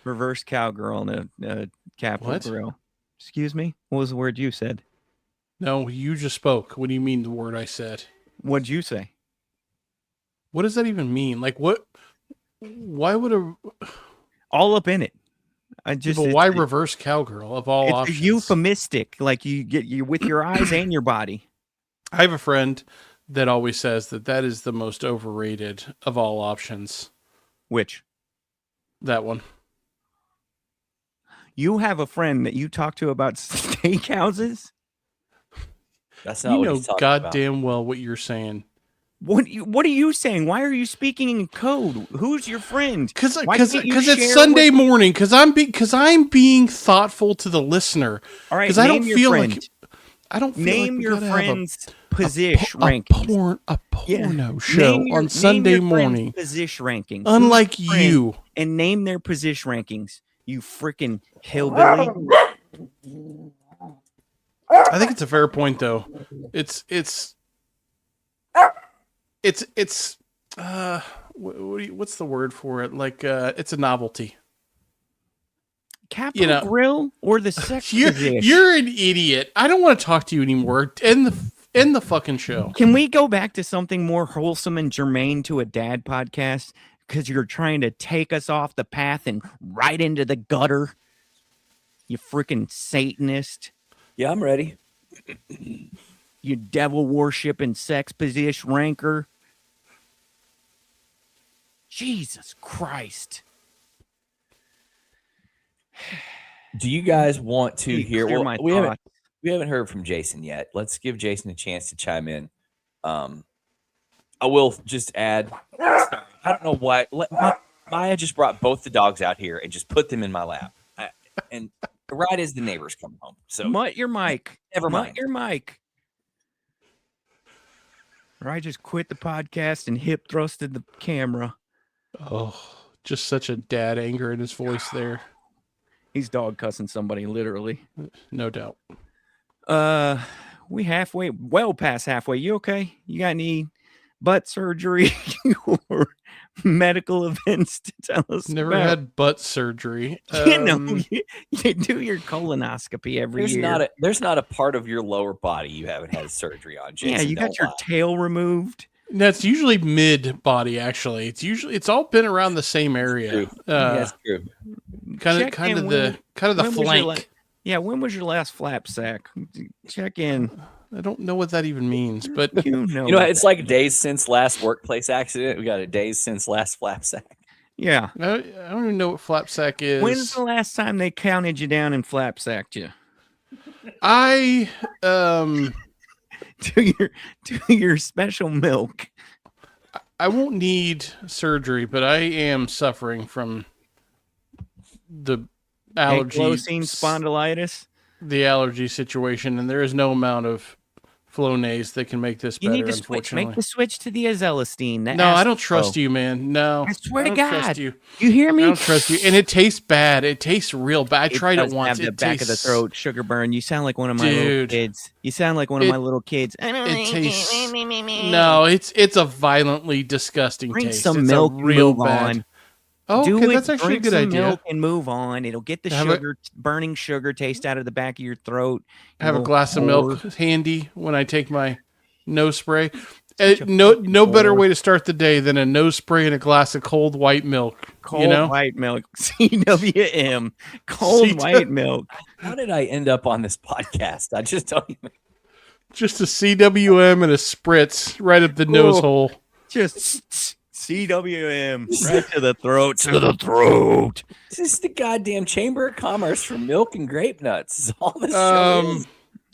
reverse cowgirl and a Capitol What? Grill. Excuse me. What was the word you said? No, you just spoke. What do you mean the word I said? What'd you say? What does that even mean? Like what? Why would a All up in it. I just but why reverse cowgirl of all it's options? euphemistic. Like you get you with your eyes and your body. I have a friend that always says that is the most overrated of all options. Which That one. you have a friend that you talk to about steakhouses. That's not You what know he's talking about. goddamn well what you're saying. What are you saying? Why are you speaking in code? Who's your friend? Because Why can't you it's share Sunday with- morning. Because I'm being thoughtful to the listener. All right, 'Cause I don't name your feel friend. like I don't feel Name like we your gotta have friend's position a rankings. porno Yeah. show Name your- on Sunday name your friend's morning. Position rankings. Unlike Who's your friend? you. And name their position rankings. You freaking hillbilly. I think it's a fair point though. It's what's the word for it? Like it's a novelty. Capitol Grill or the sex position? You're an idiot. I don't want to talk to you anymore. End the fucking show. Can we go back to something more wholesome and germane to a dad podcast? Because you're trying to take us off the path and right into the gutter. You freaking Satanist. Yeah, I'm ready. You devil worshiping sex position ranker. Jesus Christ. Do you guys want to hear? Clear Well, my we haven't thoughts. we haven't heard from Jason yet. Let's give Jason a chance to chime in. I will just add. I don't know why. Maya just brought both the dogs out here and just put them in my lap, and right as the neighbors come home. So Mutt your mic. Never Mutt mind. your mic. Or I just quit the podcast and hip thrusted the camera. Oh, just such a dad anger in his voice there. He's dog cussing somebody, literally. No doubt. We well past halfway. You okay? You got any butt surgery or medical events to tell us Never about? had butt surgery. You know, you do your colonoscopy every year. There's not a part of your lower body you haven't had surgery on. Jason, Yeah, you got don't your lie. tail removed. That's usually mid body. Actually, it's all been around the same area. True. That's true. Kind Check of in the when was your flank. Yeah, when was your last flap sack? Check in. I don't know what that even means, but You know. You know, what it's like days since last workplace accident. We got a days since last flap sack. Yeah. I don't even know what flap sack is. When's the last time they counted you down and flap sacked you? I To your special milk. I won't need surgery, but I am suffering from the Ankylosing allergy spondylitis. the allergy situation, and there is no amount of Flonase that can make this You better. need to switch. Unfortunately, Make the switch to the Azelastine. no, I don't trust you, man. No, I swear to don't God. trust you. You hear I me? don't trust you, and it tastes bad. It tastes real bad. I tried it does once. Have the It back of the tastes- throat, sugar burn. You sound like one of my little Dude. kids. You sound like one of It- my little kids. It tastes no. It's a violently disgusting Drink taste. some It's milk. a And real move bad. on. Oh, Do okay, it. that's actually a Drink good some idea. milk and move on. It'll get the Have a- sugar, burning sugar taste out of the back of your throat. you Have a little glass of milk whore. handy when I take my nose spray. Such a No better whore. way to start the day than a nose spray and a glass of cold white milk. Cold you know, white milk. CWM. Cold CW. white milk. How did I end up on this podcast? I just don't even. just a CWM and a spritz right up the nose Oh. hole. Just CWM. Right to the throat. To the throat. This is the goddamn Chamber of Commerce for milk and grape nuts. Is all this show is.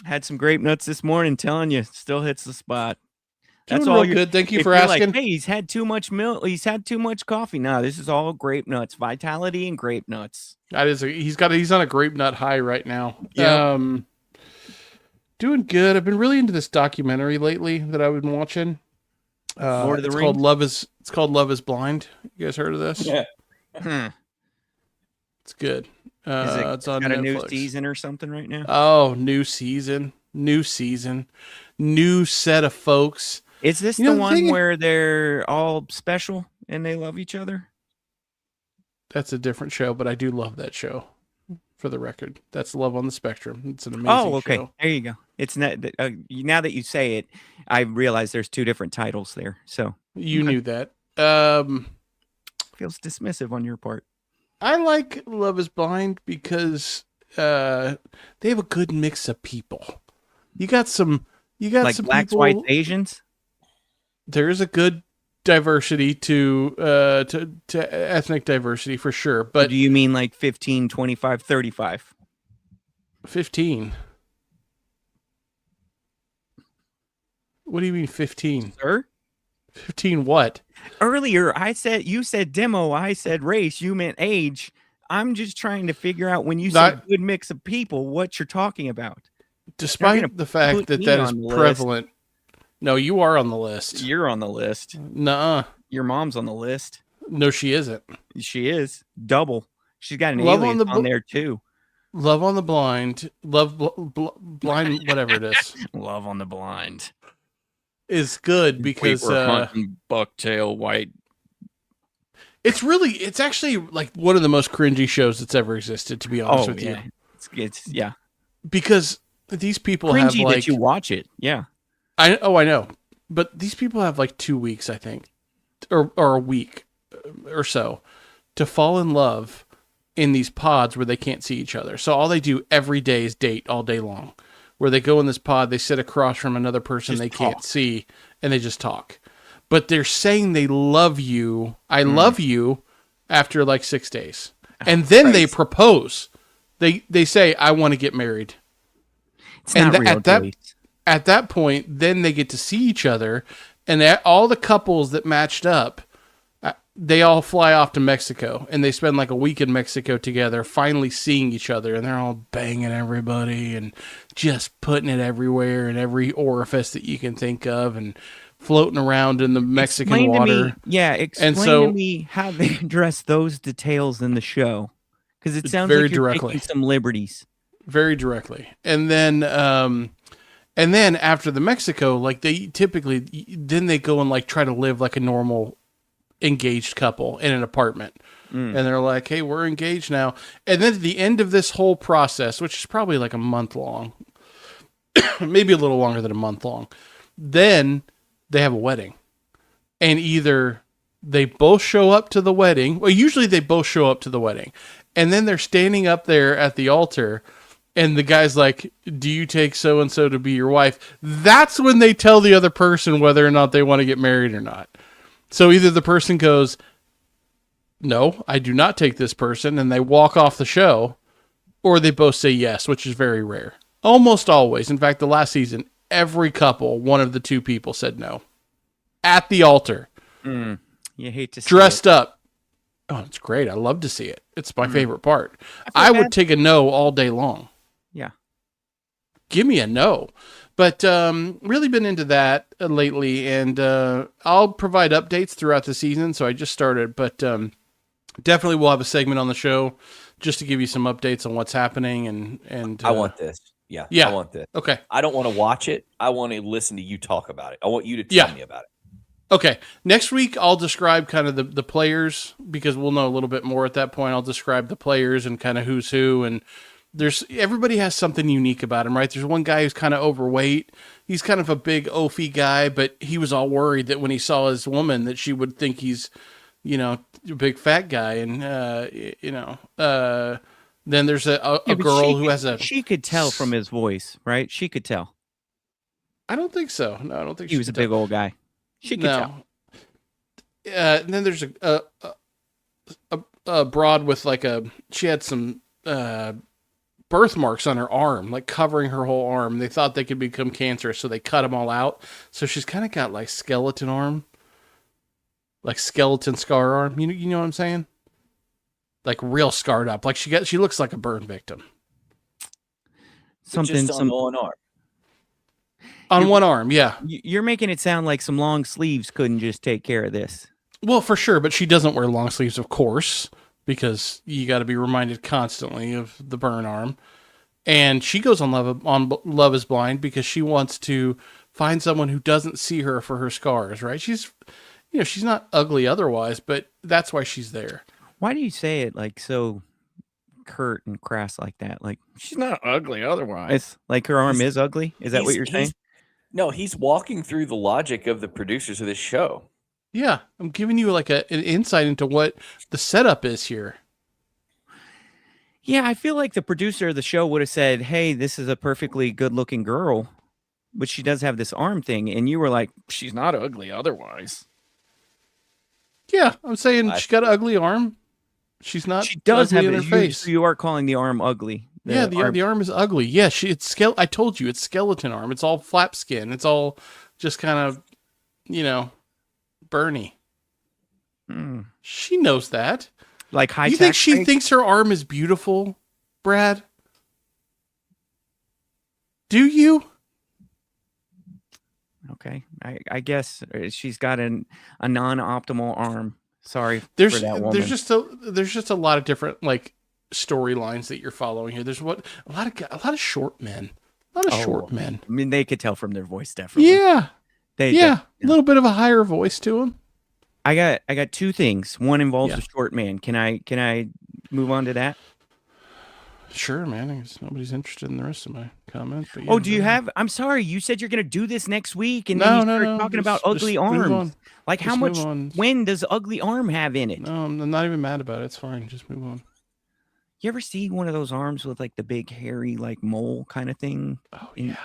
Had some grape nuts this morning. Telling you, still hits the spot. That's Doing all real you good. Thank you if for you're asking. Like, hey, he's had too much milk. He's had too much coffee. No, this is all grape nuts. Vitality and grape nuts. That is he's on a grape nut high right now. Yeah. Doing good. I've been really into this documentary lately that I've been watching. Lord of the It's Rings? called Love is. It's called Love is Blind. You guys heard of this? Yeah. Hmm. It's good. Is it It's on got a new Netflix. season or something right now? Oh, new season, new set of folks. Is this You know, the the one thing- where they're all special and they love each other? That's a different show, but I do love that show. For the record, that's Love on the Spectrum. It's an amazing Oh, okay. show. There you go. It's not now that you say it, I realize there's two different titles there. So You Okay. knew that. feels dismissive on your part. I like Love is Blind because they have a good mix of people. You got some Like some blacks, people, whites, Asians. there is a good diversity to ethnic diversity for sure, Or but do you mean like 15, 25, 35? 15. What do you mean 15? Sir? 15 what? Earlier, you said demo. I said race. You meant age. I'm just trying to figure out when you say Not- good mix of people, what you're talking about. Despite the fact put that me that is on the list. prevalent. No, you are on the list. You're on the list. Nuh-uh. Your mom's on the list. No, she isn't. She is double. She's got an Love on alias the on Bl- there too. Love on the Blind, Blind, whatever it is, Love on the Blind. is good because bucktail white. it's actually like one of the most cringy shows that's ever existed, to be honest with you. It's yeah. Because these people have Cringy like that you watch it. Yeah. I know, but these people have like 2 weeks, I think, or a week or so, to fall in love in these pods where they can't see each other. So all they do every day is date all day long, where they go in this pod, they sit across from another person Just they talk. can't see, and they just talk. But they're saying they love you, I love you, after like 6 days, and then they Christ. propose. They say, I want to get married. It's And not real. at that Joyce. at that point, then they get to see each other, and all the couples that matched up, they all fly off to Mexico, and they spend like a week in Mexico together, finally seeing each other, and they're all banging everybody and just putting it everywhere in every orifice that you can think of, and floating around in the Mexican Explain to water. me, yeah, explain so- to me how they address those details in the show, because it It's sounds very like you're directly. taking some liberties. Very directly. And then after the Mexico, like they typically, then they go and like try to live like a normal engaged couple in an apartment. And they're like, hey, we're engaged now. And then at the end of this whole process, which is probably like a month long, maybe a little longer than a month long, then they have a wedding. And either they both show up to the wedding. Well, usually they both show up to the wedding. And then they're standing up there at the altar, and the guy's like, do you take so-and-so to be your wife? That's when they tell the other person whether or not they want to get married or not. So either the person goes, no, I do not take this person, and they walk off the show, or they both say yes, which is very rare. Almost always. In fact, the last season, every couple, one of the two people said no. At the altar, You hate to see dressed up. Oh, it's great. I love to see it. It's my favorite part. I would take a no all day long. Yeah. Give me a no. But really been into that lately, and I'll provide updates throughout the season. So I just started, but definitely we'll have a segment on the show just to give you some updates on what's happening. And I want this. Yeah. yeah. I want this. Okay. I don't want to watch it. I want to listen to you talk about it. I want you to tell Yeah. me about it. Okay. Next week, I'll describe kind of the players, because we'll know a little bit more at that point. I'll describe the players and kind of who's who. And everybody has something unique about him, right? There's one guy who's kind of overweight. He's kind of a big oafy guy, but he was all worried that when he saw his woman that she would think he's, a big fat guy. And, then there's a Yeah, but girl who has She could tell from his voice, right? She could tell. I don't think so. No, I don't think He was a big old guy. She could tell. And then there's a broad with she had some birthmarks on her arm, like covering her whole arm. They thought they could become cancerous, so they cut them all out. So she's kind of got like skeleton arm, like skeleton scar arm. You know what I'm saying? Like real scarred up. Like she looks like a burn victim. Just on one arm. On You're- one arm, yeah. You're making it sound like some long sleeves couldn't just take care of this. Well, for sure, but she doesn't wear long sleeves, of course, because you got to be reminded constantly of the burn arm. And she goes on Love is Blind because she wants to find someone who doesn't see her for her scars, right? She's not ugly otherwise, but that's why she's there. Why do you say it like so curt and crass like that? Like she's not ugly otherwise. Like her arm is ugly? Is that what you're saying? No, he's walking through the logic of the producers of this show. Yeah, I'm giving you like an insight into what the setup is here. Yeah, I feel like the producer of the show would have said, "Hey, this is a perfectly good-looking girl, but she does have this arm thing," and you were like, "She's not ugly otherwise." Yeah, I'm saying she's got an ugly arm. She's not. She does ugly have in it. her face. You are calling the arm ugly. The arm is ugly. Yeah, it's I told you, it's skeleton arm. It's all flap skin. It's all just kind of, Bernie. Mm. She knows that. Like high. You think she thinks her arm is beautiful, Brad? Do you? Okay, I guess she's got a non-optimal arm. Sorry for There's that woman. there's just a lot of different like storylines that you're following here. There's a lot of short men. A lot of short men. I mean, they could tell from their voice, definitely. Yeah. They A little bit of a higher voice to them. I got two things. One involves Yeah. a short man. Can I move on to that? Sure, man. I guess nobody's interested in the rest of my comment. But Oh, yeah, do you go ahead. have? I'm sorry. You said you're going to do this next week, and No, then you no, started no. talking about Just ugly move arms. on. Like how Just much? move on. When does ugly arm have in it? No, I'm not even mad about it. It's fine. Just move on. You ever see one of those arms with like the big hairy like mole kind of thing? Oh And yeah.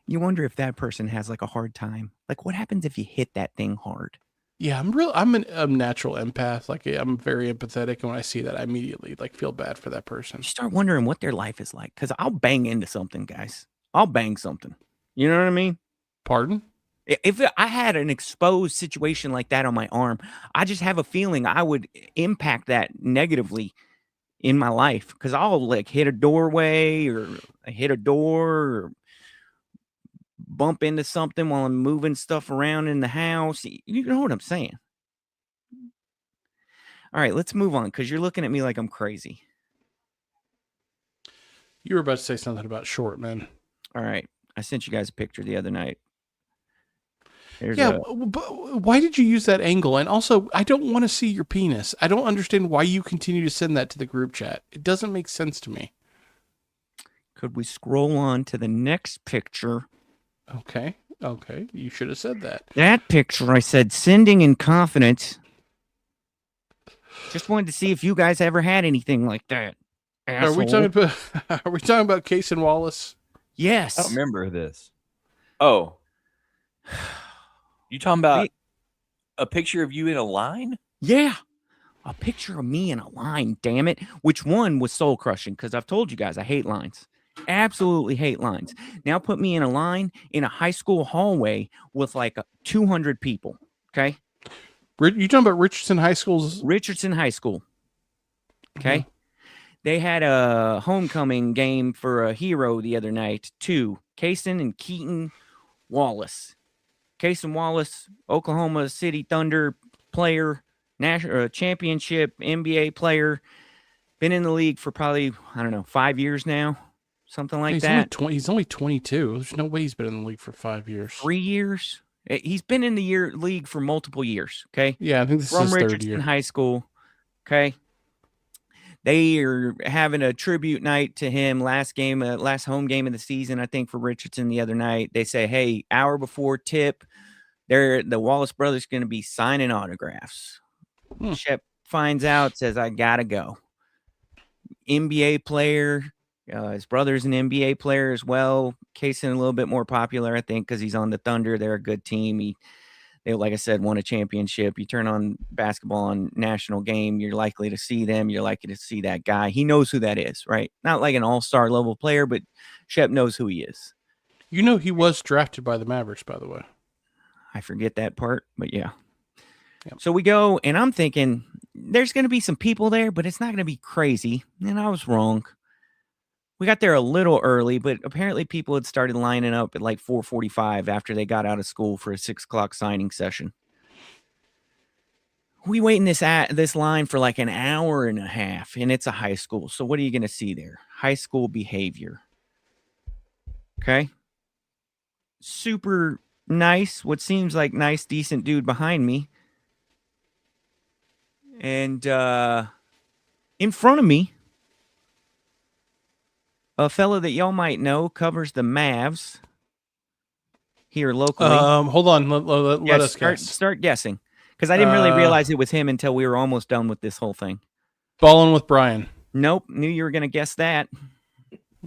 You wonder if that person has like a hard time. Like what happens if you hit that thing hard? Yeah, I'm a natural empath. Like I'm very empathetic, and when I see that, I immediately like feel bad for that person. You start wondering what their life is like. Because I'll bang into something, guys. I'll bang something. You know what I mean? Pardon? If I had an exposed situation like that on my arm, I just have a feeling I would impact that negatively in my life because I'll like hit a doorway or hit a door or bump into something while I'm moving stuff around in the house. You know what I'm saying? All right, let's move on because you're looking at me like I'm crazy. You were about to say something about short men. All right, I sent you guys a picture the other night. There's Yeah, but why did you use that angle? And also, I don't want to see your penis. I don't understand why you continue to send that to the group chat. It doesn't make sense to me. Could we scroll on to the next picture? Okay. You should have said that. That picture, I said, sending in confidence. Just wanted to see if you guys ever had anything like that. Are we talking about Case and Wallace? Yes. I don't remember this. Oh. You talking about a picture of you in a line? Yeah. A picture of me in a line, damn it. Which one was soul crushing? Because I've told you guys I hate lines. Absolutely hate lines. Now put me in a line in a high school hallway with like 200 people. Okay. You talking about Richardson High School's? Richardson High School. Okay. They had a homecoming game for a hero the other night, too. Kaysen and Keaton Wallace. Kaysen Wallace, Oklahoma City Thunder player, national championship NBA player. Been in the league for probably, 5 years now. Something like that. He's only 22. There's no way he's been in the league for 5 years. 3 years. He's been in the league for multiple years. Okay. Yeah, I think this is From his third Richardson year. High School. Okay. They are having a tribute night to him. Last home game of the season, I think, for Richardson the other night. They say, hey, hour before tip, the Wallace brothers going to be signing autographs. Shep finds out, says, I got to go. NBA player. His brother's an NBA player as well. Kaysen a little bit more popular, I think, because he's on the Thunder. They're a good team. They, like I said, won a championship. You turn on basketball on national game, you're likely to see them. You're likely to see that guy. He knows who that is, right? Not like an all-star level player, but Shep knows who he is. You know he was drafted by the Mavericks, by the way. I forget that part, but yeah. Yep. So we go, and I'm thinking there's going to be some people there, but it's not going to be crazy. And I was wrong. We got there a little early, but apparently people had started lining up at like 4:45 after they got out of school for a 6 o'clock signing session. We wait in this line for like an hour and a half, and it's a high school. So what are you going to see there? High school behavior. Okay. Super nice. What seems like nice, decent dude behind me. And in front of me, a fella that y'all might know covers the Mavs here locally. Hold on. Let us guess. Start guessing. Because I didn't really realize it was him until we were almost done with this whole thing. Ballin' with Brian. Nope. Knew you were going to guess that.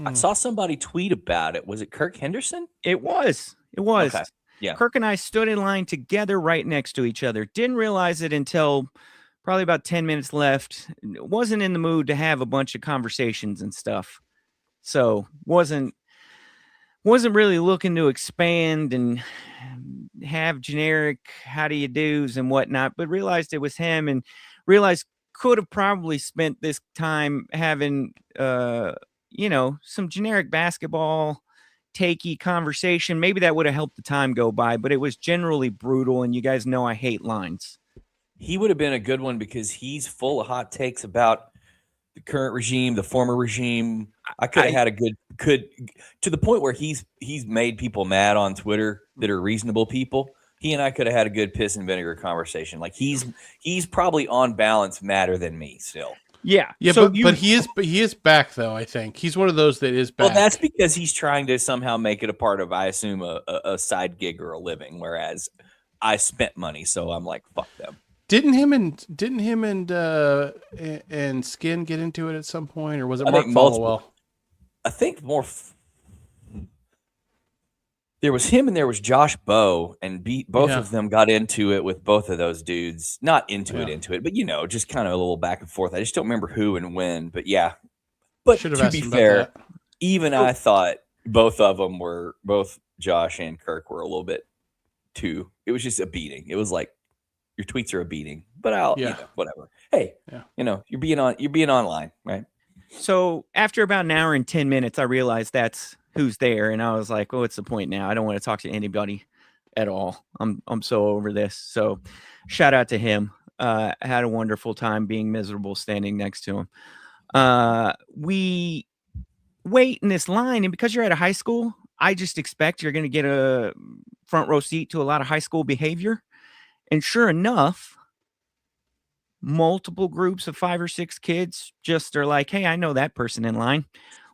I saw somebody tweet about it. Was it Kirk Henderson? It was. It was. Okay. Yeah. Kirk and I stood in line together right next to each other. Didn't realize it until probably about 10 minutes left. Wasn't in the mood to have a bunch of conversations and stuff. So wasn't really looking to expand and have generic how do you do's and whatnot, but realized it was him and realized could have probably spent this time having some generic basketball takey conversation. Maybe that would have helped the time go by, but it was generally brutal, and you guys know I hate lines. He would have been a good one because he's full of hot takes about the current regime, the former regime. I could have had a good to the point where he's made people mad on Twitter that are reasonable people. He and I could have had a good piss and vinegar conversation. Like he's probably on balance madder than me still. Yeah. So but he is back though. I think he's one of those that is back. Well, that's because he's trying to somehow make it a part of, I assume, a side gig or a living. Whereas I spent money, so I'm like, fuck them. Didn't him and Skin get into it at some point, or was it Mark Followill? I think there was him and there was Josh Bowe, and both of them got into it with both of those dudes. Not into it, but just kind of a little back and forth. I just don't remember who and when, but yeah. But to be fair, even I thought both Josh and Kirk were a little bit too. It was just a beating. It was like, your tweets are a beating, but whatever. Hey, you're being online, right? So after about an hour and 10 minutes, I realized that's who's there. And I was like, well, what's the point now? I don't want to talk to anybody at all. I'm so over this. So shout out to him. I had a wonderful time being miserable standing next to him. We wait in this line, and because you're at a high school, I just expect you're going to get a front row seat to a lot of high school behavior. And sure enough, multiple groups of 5 or 6 kids just are like, hey, I know that person in line.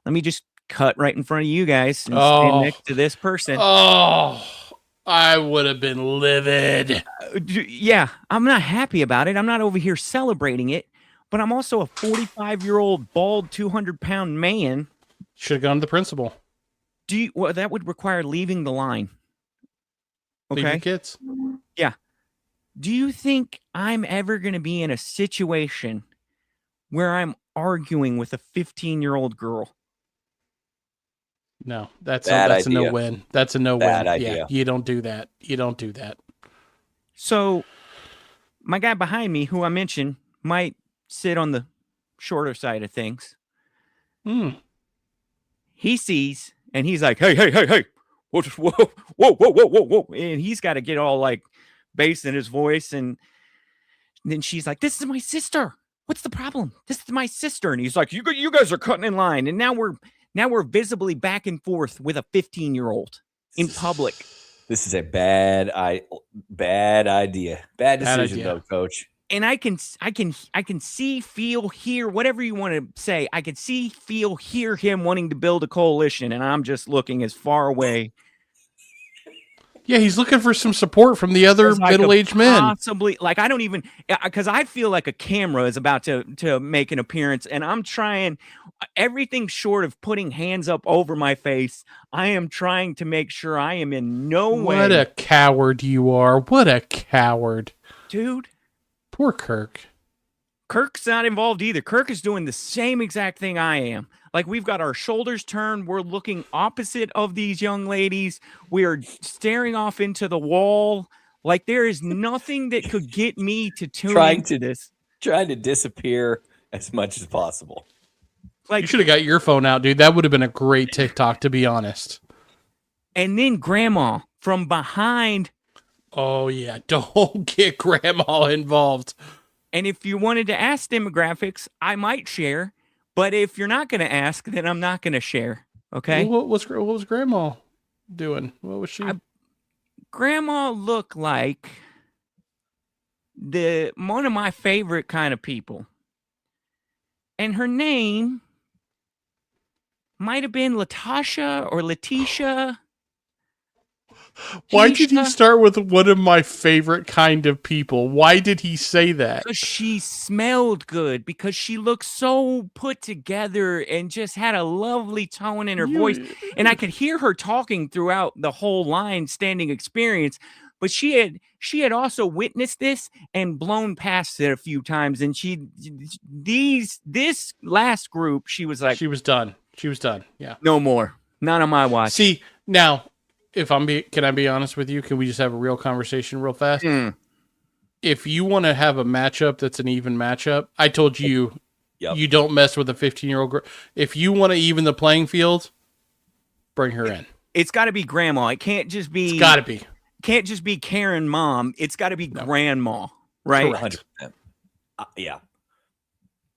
Let me just cut right in front of you guys and stand next to this person. Oh, I would have been livid. Yeah, I'm not happy about it. I'm not over here celebrating it, but I'm also a 45-year-old, bald, 200-pound man. Should have gone to the principal. That would require leaving the line. Okay. Leave your kids. Yeah. Do you think I'm ever going to be in a situation where I'm arguing with a 15-year-old girl? No, that's a no-win. That's a no-win. Bad idea. Yeah, you don't do that. You don't do that. So my guy behind me, who I mentioned, might sit on the shorter side of things. He sees, and he's like, hey. Whoa. And he's got to get all like bass in his voice. And then she's like, this is my sister. What's the problem? This is my sister. And he's like, you guys are cutting in line. And now we're visibly back and forth with a 15-year-old in public. This is a bad idea. Bad decision, though, Coach. And I can see, feel, hear, whatever you want to say. I can see, feel, hear him wanting to build a coalition, and I'm just looking as far away. Yeah, he's looking for some support from the other middle-aged men. Possibly, like I don't even, because I feel like a camera is about to make an appearance, and I'm trying everything short of putting hands up over my face. I am trying to make sure I am in no way. What a coward you are! What a coward, dude. Poor Kirk. Kirk's not involved either. Kirk is doing the same exact thing I am. Like, we've got our shoulders turned. We're looking opposite of these young ladies. We are staring off into the wall. Like, there is nothing that could get me to tune into this. Trying to disappear as much as possible. You Like, should have got your phone out, dude. That would have been a great TikTok, to be honest. and then grandma from behind. Oh yeah, don't get grandma involved. And if you wanted to ask demographics, I might share. But if you're not going to ask, then I'm not going to share. Okay. What was grandma doing? What was she? Grandma looked like one of my favorite kind of people. And her name might have been Latasha or Letitia. Why did he Tisha. start with one of my favorite kind of people? Why did he say that? Because she smelled good, because she looked so put together and just had a lovely tone in her voice. And I could hear her talking throughout the whole line, standing experience. But she had also witnessed this and blown past it a few times. And this last group, she was like, She was done. She was done. Yeah. no more, not on my watch. See, now, can I be honest with you? Can we just have a real conversation real fast? Mm. If you want to have a matchup that's an even matchup, I told you, Yep. you don't mess with a 15-year-old girl. If you want to even the playing field, bring her in. It's got to be grandma. It can't just be. It's got to be. Can't just be Karen mom. It's got to be No. grandma, right? Correct. 100%. Yeah.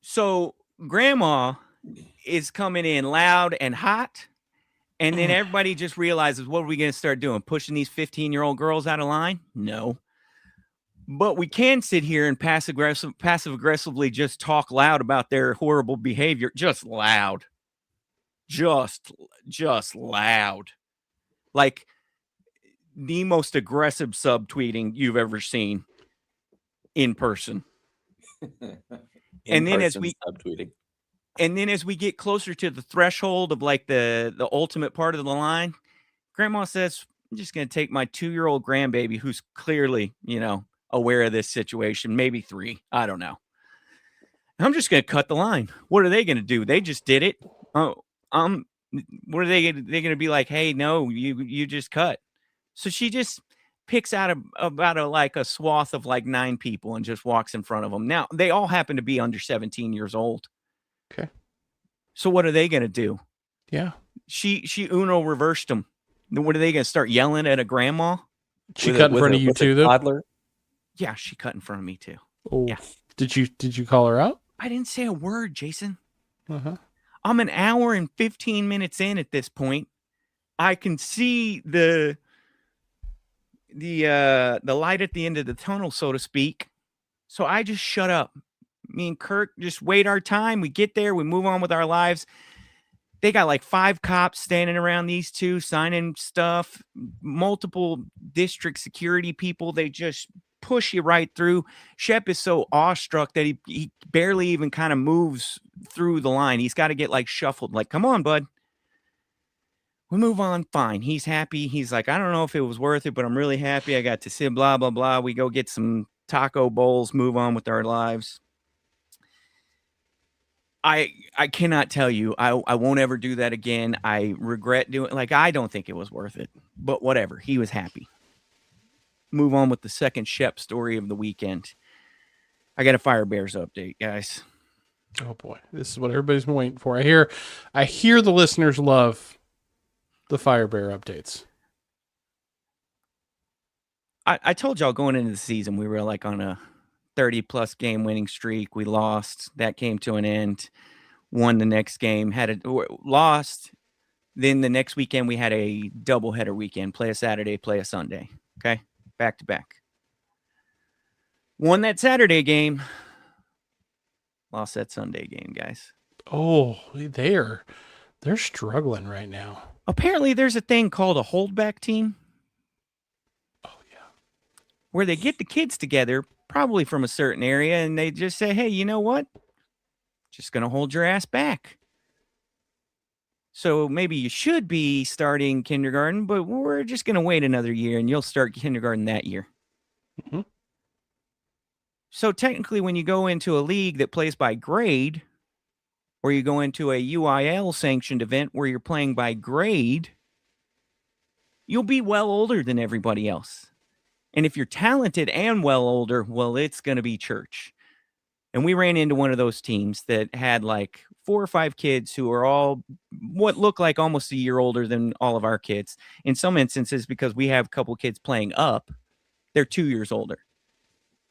So grandma is coming in loud and hot, and then everybody just realizes, what are we going to start doing? Pushing these 15-year-old girls out of line? No. But we can sit here and passive aggressively just talk loud about their horrible behavior. Just loud. Just loud. Like the most aggressive subtweeting you've ever seen in person. And then as we subtweeting. And then as we get closer to the threshold of like the ultimate part of the line, grandma says, I'm just going to take my 2-year-old grandbaby who's clearly, aware of this situation, maybe 3. I don't know. I'm just going to cut the line. What are they going to do? They just did it. What are they going to be like? Hey, no, you just cut. So she just picks out about a swath of like 9 people and just walks in front of them. Now, they all happen to be under 17 years old. Okay. So what are they going to do? Yeah. She Uno reversed them. Then what are they going to start yelling at a grandma? She cut in front of you too, though? Toddler? Yeah, she cut in front of me too. Oh. Yeah. Did you call her out? I didn't say a word, Jason. Uh-huh. I'm an hour and 15 minutes in at this point. I can see the light at the end of the tunnel, so to speak. So I just shut up. Me and Kirk just wait our time. We get there. We move on with our lives. They got like 5 cops standing around these two, signing stuff. Multiple district security people. They just push you right through. Shep is so awestruck that he barely even kind of moves through the line. He's got to get like shuffled. Like, come on, bud. We move on. Fine. He's happy. He's like, I don't know if it was worth it, but I'm really happy. I got to see blah, blah, blah. We go get some taco bowls, move on with our lives. I cannot tell you. I won't ever do that again. I regret doing I don't think it was worth it, but whatever. He was happy. Move on with the second Shep story of the weekend. I got a Fire Bears update, guys. Oh boy. This is what everybody's been waiting for. I hear the listeners love the Fire Bear updates. I told y'all going into the season, we were like on a 30-plus game winning streak. We lost. That came to an end. Won the next game. Lost. Then the next weekend, we had a doubleheader weekend. Play a Saturday, play a Sunday. Okay? Back to back. Won that Saturday game. Lost that Sunday game, guys. Oh, they're struggling right now. Apparently, there's a thing called a holdback team. Oh, yeah. Where they get the kids together, probably from a certain area, and they just say, hey, you know what? Just going to hold your ass back. So maybe you should be starting kindergarten, but we're just going to wait another year, and you'll start kindergarten that year. Mm-hmm. So technically, when you go into a league that plays by grade, or you go into a UIL-sanctioned event where you're playing by grade, you'll be well older than everybody else. And if you're talented and well older, well, it's going to be church. And we ran into one of those teams that had like 4 or 5 kids who are all what look like almost a year older than all of our kids. In some instances, because we have a couple kids playing up, they're 2 years older.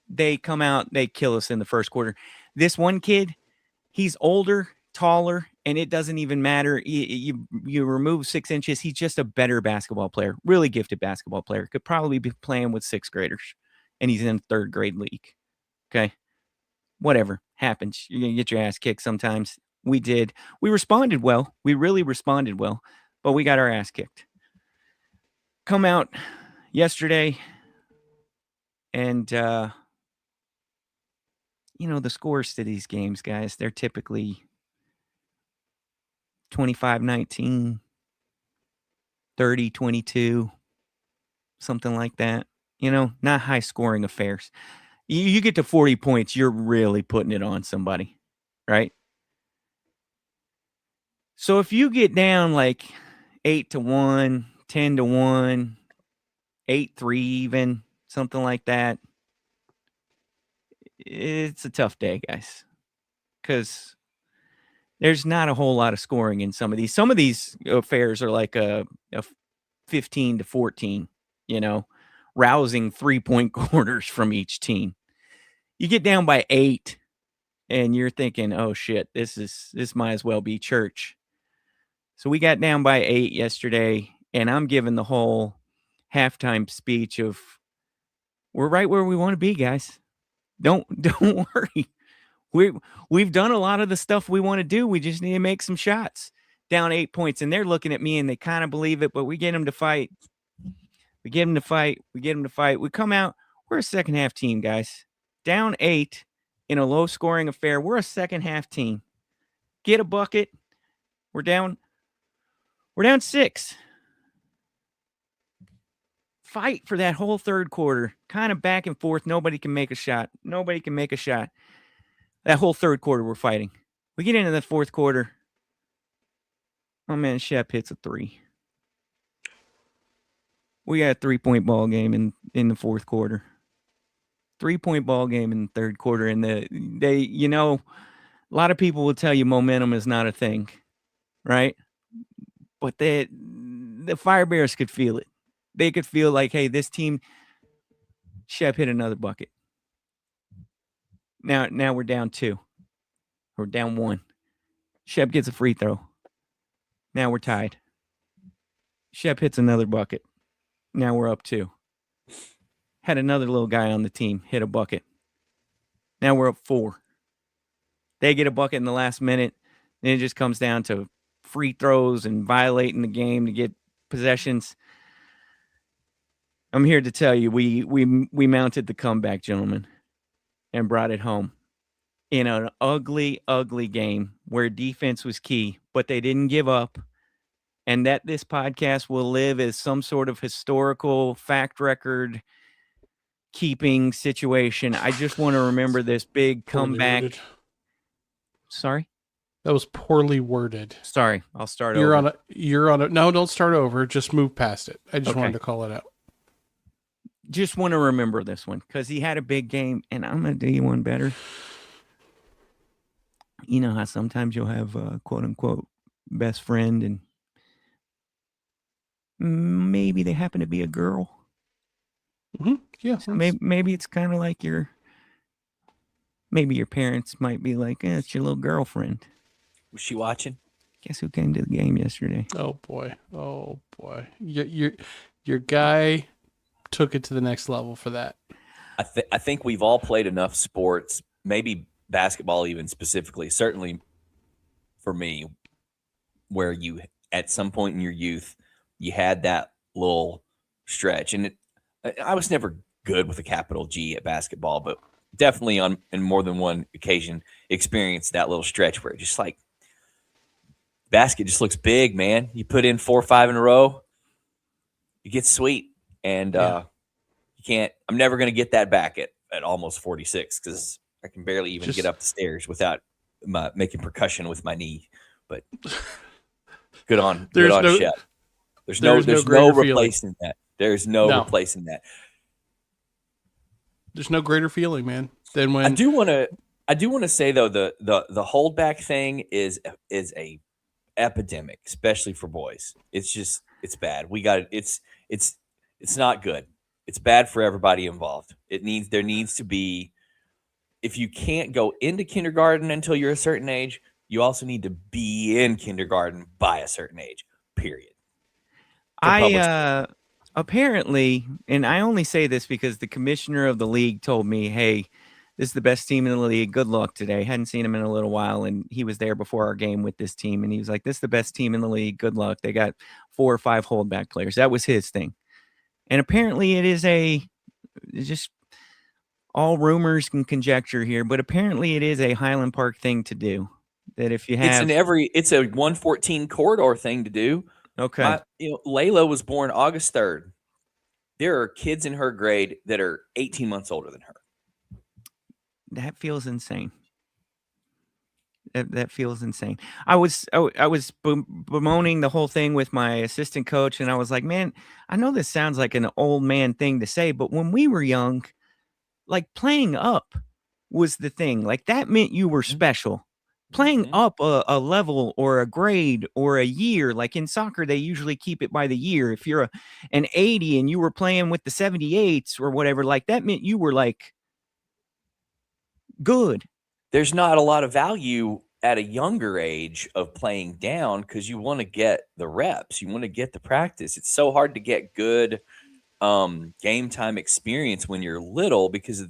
They come out, they kill us in the first quarter. This one kid, he's older, taller, and it doesn't even matter. You remove 6 inches. He's just a better basketball player, really gifted basketball player. Could probably be playing with 6th graders, and he's in 3rd grade league. Okay. Whatever happens. You're going to get your ass kicked sometimes. We did. We responded well. We really responded well, but we got our ass kicked. Come out yesterday, and, the scores to these games, guys, they're typically 25-19, 30-22, something like that. Not high scoring affairs. You get to 40 points, you're really putting it on somebody, right? So if you get down like 8-1, 10-1, 8-3 even, something like that, it's a tough day, guys, because there's not a whole lot of scoring in some of these. Some of these affairs are like a 15-14, rousing 3-point quarters from each team. You get down by 8 and you're thinking, oh shit, this might as well be church. So we got down by 8 yesterday, and I'm giving the whole halftime speech of, we're right where we want to be, guys. Don't worry. We've done a lot of the stuff we want to do. We just need to make some shots. Down 8 points, and they're looking at me and they kind of believe it, but we get them to fight. We get them to fight. We come out. We're a second half team, guys. Down 8 in a low scoring affair. We're a second half team. Get a bucket. We're down 6. Fight for that whole third quarter. Kind of back and forth. Nobody can make a shot. That whole third quarter, we're fighting. We get into the fourth quarter. Oh, man, Shep hits a 3. We got a 3-point ball game in the fourth quarter. 3-point ball game in the third quarter. And a lot of people will tell you momentum is not a thing, right? But the Fire Bears could feel it. They could feel like, hey, this team, Shep hit another bucket. Now we're down 2. Or down 1. Shep gets a free throw. Now we're tied. Shep hits another bucket. Now we're up 2. Had another little guy on the team hit a bucket. Now we're up 4. They get a bucket in the last minute. Then it just comes down to free throws and violating the game to get possessions. I'm here to tell you, we mounted the comeback, gentlemen, and brought it home in an ugly, ugly game where defense was key, but they didn't give up. And that this podcast will live as some sort of historical fact record keeping situation. I just want to remember this big comeback. Worded. Sorry? That was poorly worded. Sorry. I'll start You're over. You're on a no, don't start over. Just move past it. I just Okay. wanted to call it out. Just want to remember this one because he had a big game, and I'm going to do you one better. You know how sometimes you'll have a quote-unquote best friend, and maybe they happen to be a girl. Mm-hmm. Yeah. So maybe it's kind of like maybe your parents might be like, it's your little girlfriend. Was she watching? Guess who came to the game yesterday? Oh boy. Your guy took it to the next level for that. I think we've all played enough sports, maybe basketball even specifically, certainly for me, where you at some point in your youth, you had that little stretch. And I was never good with a capital G at basketball, but definitely on more than one occasion experienced that little stretch where it just like basket just looks big, man. You put in 4 or 5 in a row, you get sweet. And you can't, I'm never going to get that back at almost 46 because I can barely even get up the stairs without making percussion with my knee. But good on Shep. There's no replacing that. There's no replacing that. There's no greater feeling, man, than when I do want to I do want to say though, the holdback thing is a epidemic, especially for boys. It's bad. It's not good. It's bad for everybody involved. There needs to be, if you can't go into kindergarten until you're a certain age, you also need to be in kindergarten by a certain age, period. For public school. Apparently, and I only say this because the commissioner of the league told me, hey, this is the best team in the league. Good luck today. Hadn't seen him in a little while, and he was there before our game with this team, and he was like, this is the best team in the league. Good luck. They got 4 or 5 holdback players. That was his thing. And apparently it's just all rumors and conjecture here, but apparently it is a Highland Park thing to do. That if you have it's a 114 corridor thing to do. Okay. Layla was born August 3rd. There are kids in her grade that are 18 months older than her. That feels insane. That feels insane. I was bemoaning the whole thing with my assistant coach, and I was like, man, I know this sounds like an old man thing to say, but when we were young, like playing up was the thing. Like that meant you were special. Playing up a level or a grade or a year, like in soccer, they usually keep it by the year. If you're an 80 and you were playing with the 78s or whatever, like that meant you were like good. There's not a lot of value at a younger age of playing down because you want to get the reps. You want to get the practice. It's so hard to get good game time experience when you're little because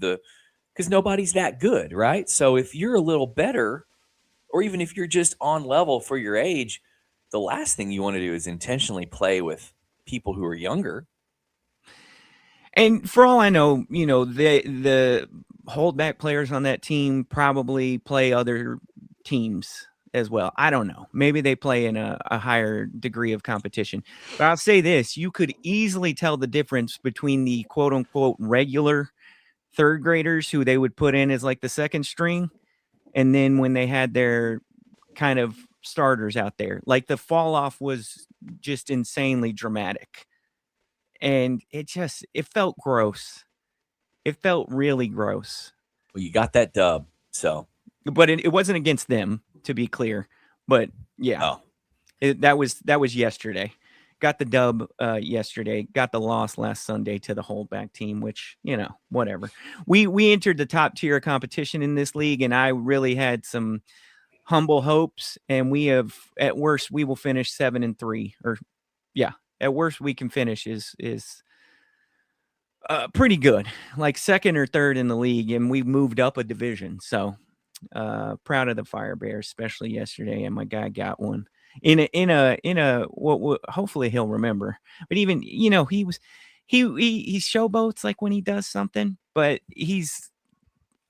nobody's that good, right? So if you're a little better, or even if you're just on level for your age, the last thing you want to do is intentionally play with people who are younger. And for all I know, the holdback players on that team probably play other teams as well. I don't know. Maybe they play in a higher degree of competition. But I'll say this, you could easily tell the difference between the quote unquote regular third graders who they would put in as like the second string, and then when they had their kind of starters out there. Like the fall off was just insanely dramatic. And it felt gross. It felt really gross. Well, you got that dub, so. But it wasn't against them, to be clear. But yeah, that was yesterday. Got the dub yesterday. Got the loss last Sunday to the holdback team, which, whatever. We entered the top tier competition in this league, and I really had some humble hopes. And at worst, we will finish 7-3. Or yeah, at worst, we can finish is pretty good, like second or third in the league, and we moved up a division. So proud of the Fire Bears, especially yesterday, and my guy got one in a what hopefully he'll remember. But even he showboats like when he does something, but he's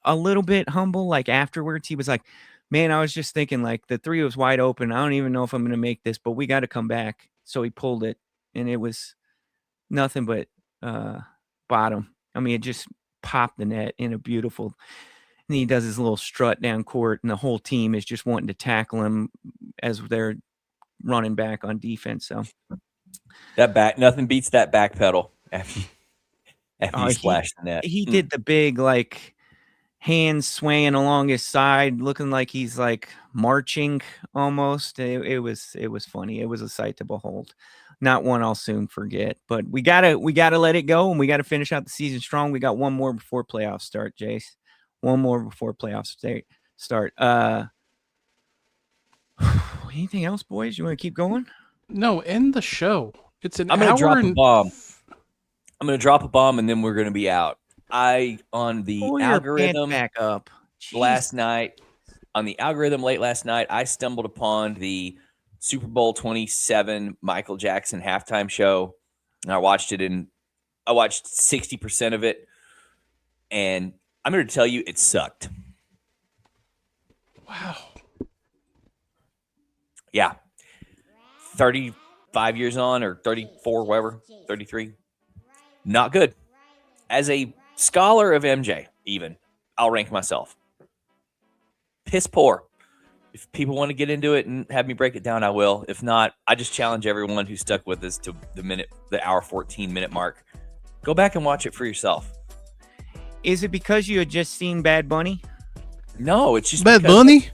a little bit humble. Like afterwards, he was like, "Man, I was just thinking like the 3 was wide open. I don't even know if I'm going to make this, but we got to come back." So he pulled it, and it was nothing but bottom. I mean, it just popped the net in a beautiful. And he does his little strut down court, and the whole team is just wanting to tackle him as they're running back on defense. So nothing beats that back pedal after you splash the net. He did the big like hands swaying along his side, looking like he's like marching almost. It was funny. It was a sight to behold. Not one I'll soon forget. But we gotta let it go, and we gotta finish out the season strong. We got one more before playoffs start, Jace. One more before playoffs start. Anything else, boys? You want to keep going? No, end the show. It's an I'm hour. gonna drop a bomb. I'm gonna drop a bomb, and then we're gonna be out. On the algorithm back up last night. On the algorithm late last night, I stumbled upon the Super Bowl 27 Michael Jackson halftime show, and I watched 60% of it, and I'm going to tell you, it sucked. Wow. Yeah. 35 years on, or 34, whatever, 33. Not good. As a scholar of MJ, even, I'll rank myself. Piss poor. If people want to get into it and have me break it down, I will. If not, I just challenge everyone who stuck with us to the hour 14 minute mark. Go back and watch it for yourself. Is it because you had just seen Bad Bunny? No, it's just Bad because Bunny.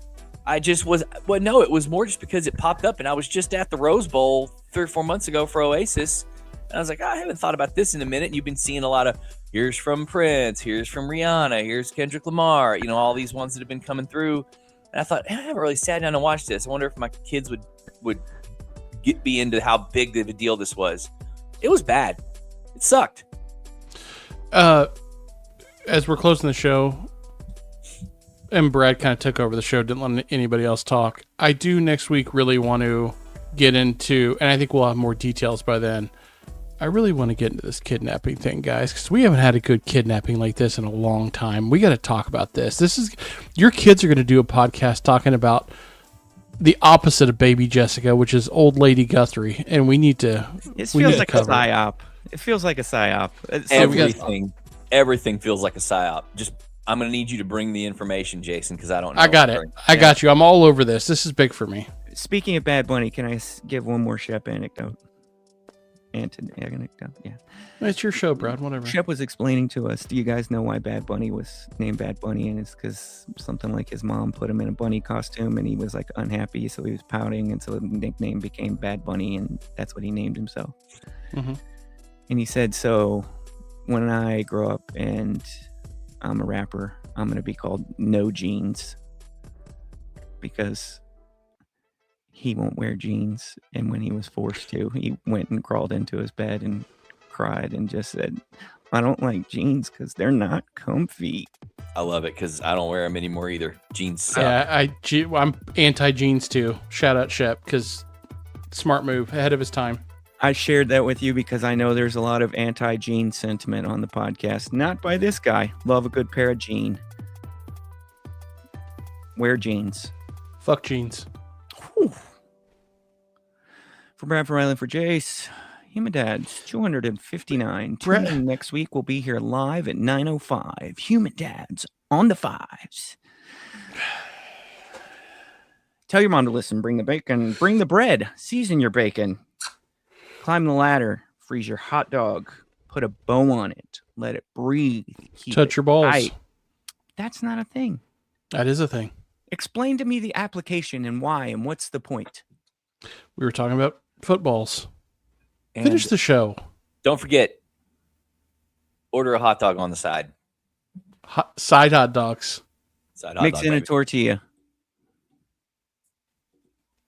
I just was. Well, no, it was more just because it popped up, and I was just at the Rose Bowl 3 or 4 months ago for Oasis, and I was like, I haven't thought about this in a minute. And you've been seeing a lot of here's from Prince, here's from Rihanna, here's Kendrick Lamar. You know, all these ones that have been coming through, and I thought, I haven't really sat down and watched this. I wonder if my kids would be into how big of a deal this was. It was bad. It sucked. As we're closing the show, and Brad kind of took over the show, didn't let anybody else talk. I do next week really want to get into, and I think we'll have more details by then. I really want to get into this kidnapping thing, guys, because we haven't had a good kidnapping like this in a long time. We got to talk about this. Your kids are going to do a podcast talking about the opposite of Baby Jessica, which is Old Lady Guthrie, and we need to. It feels like a cover it. psyop. It feels like a psyop. Everything feels like a psyop. Just, I'm going to need you to bring the information, Jason, because I don't know. I got it. I got you. I'm all over this. This is big for me. Speaking of Bad Bunny, can I give one more Shep anecdote? Anecdote, yeah. It's your show, Brad. Whatever. Shep was explaining to us, do you guys know why Bad Bunny was named Bad Bunny? And it's because something like his mom put him in a bunny costume and he was like unhappy, so he was pouting, and so the nickname became Bad Bunny, and that's what he named himself. Mhm. And he said, so when I grow up and I'm a rapper, I'm going to be called No Jeans, because he won't wear jeans. And when he was forced to, he went and crawled into his bed and cried and just said, I don't like jeans because they're not comfy. I love it because I don't wear them anymore either. Jeans suck. Yeah, I'm anti-jeans too. Shout out Shep, because smart move, ahead of his time. I shared that with you because I know there's a lot of anti-jean sentiment on the podcast. Not by this guy. Love a good pair of jeans. Wear jeans. Fuck jeans. Whew. For Brad, for Rylan, for Jace, Human Dads 259. Tune in next week. We'll be here live at 9:05. Human Dads on the fives. Tell your mom to listen. Bring the bacon. Bring the bread. Season your bacon. Climb the ladder. Freeze your hot dog. Put a bow on it. Let it breathe. Keep Touch it your balls. tight. That's not a thing. That is a thing. Explain to me the application and why and what's the point. We were talking about footballs. And Finish the show. don't forget, order a hot dog on the side. Side hot dogs. Side hot Mix dog, in a baby. tortilla.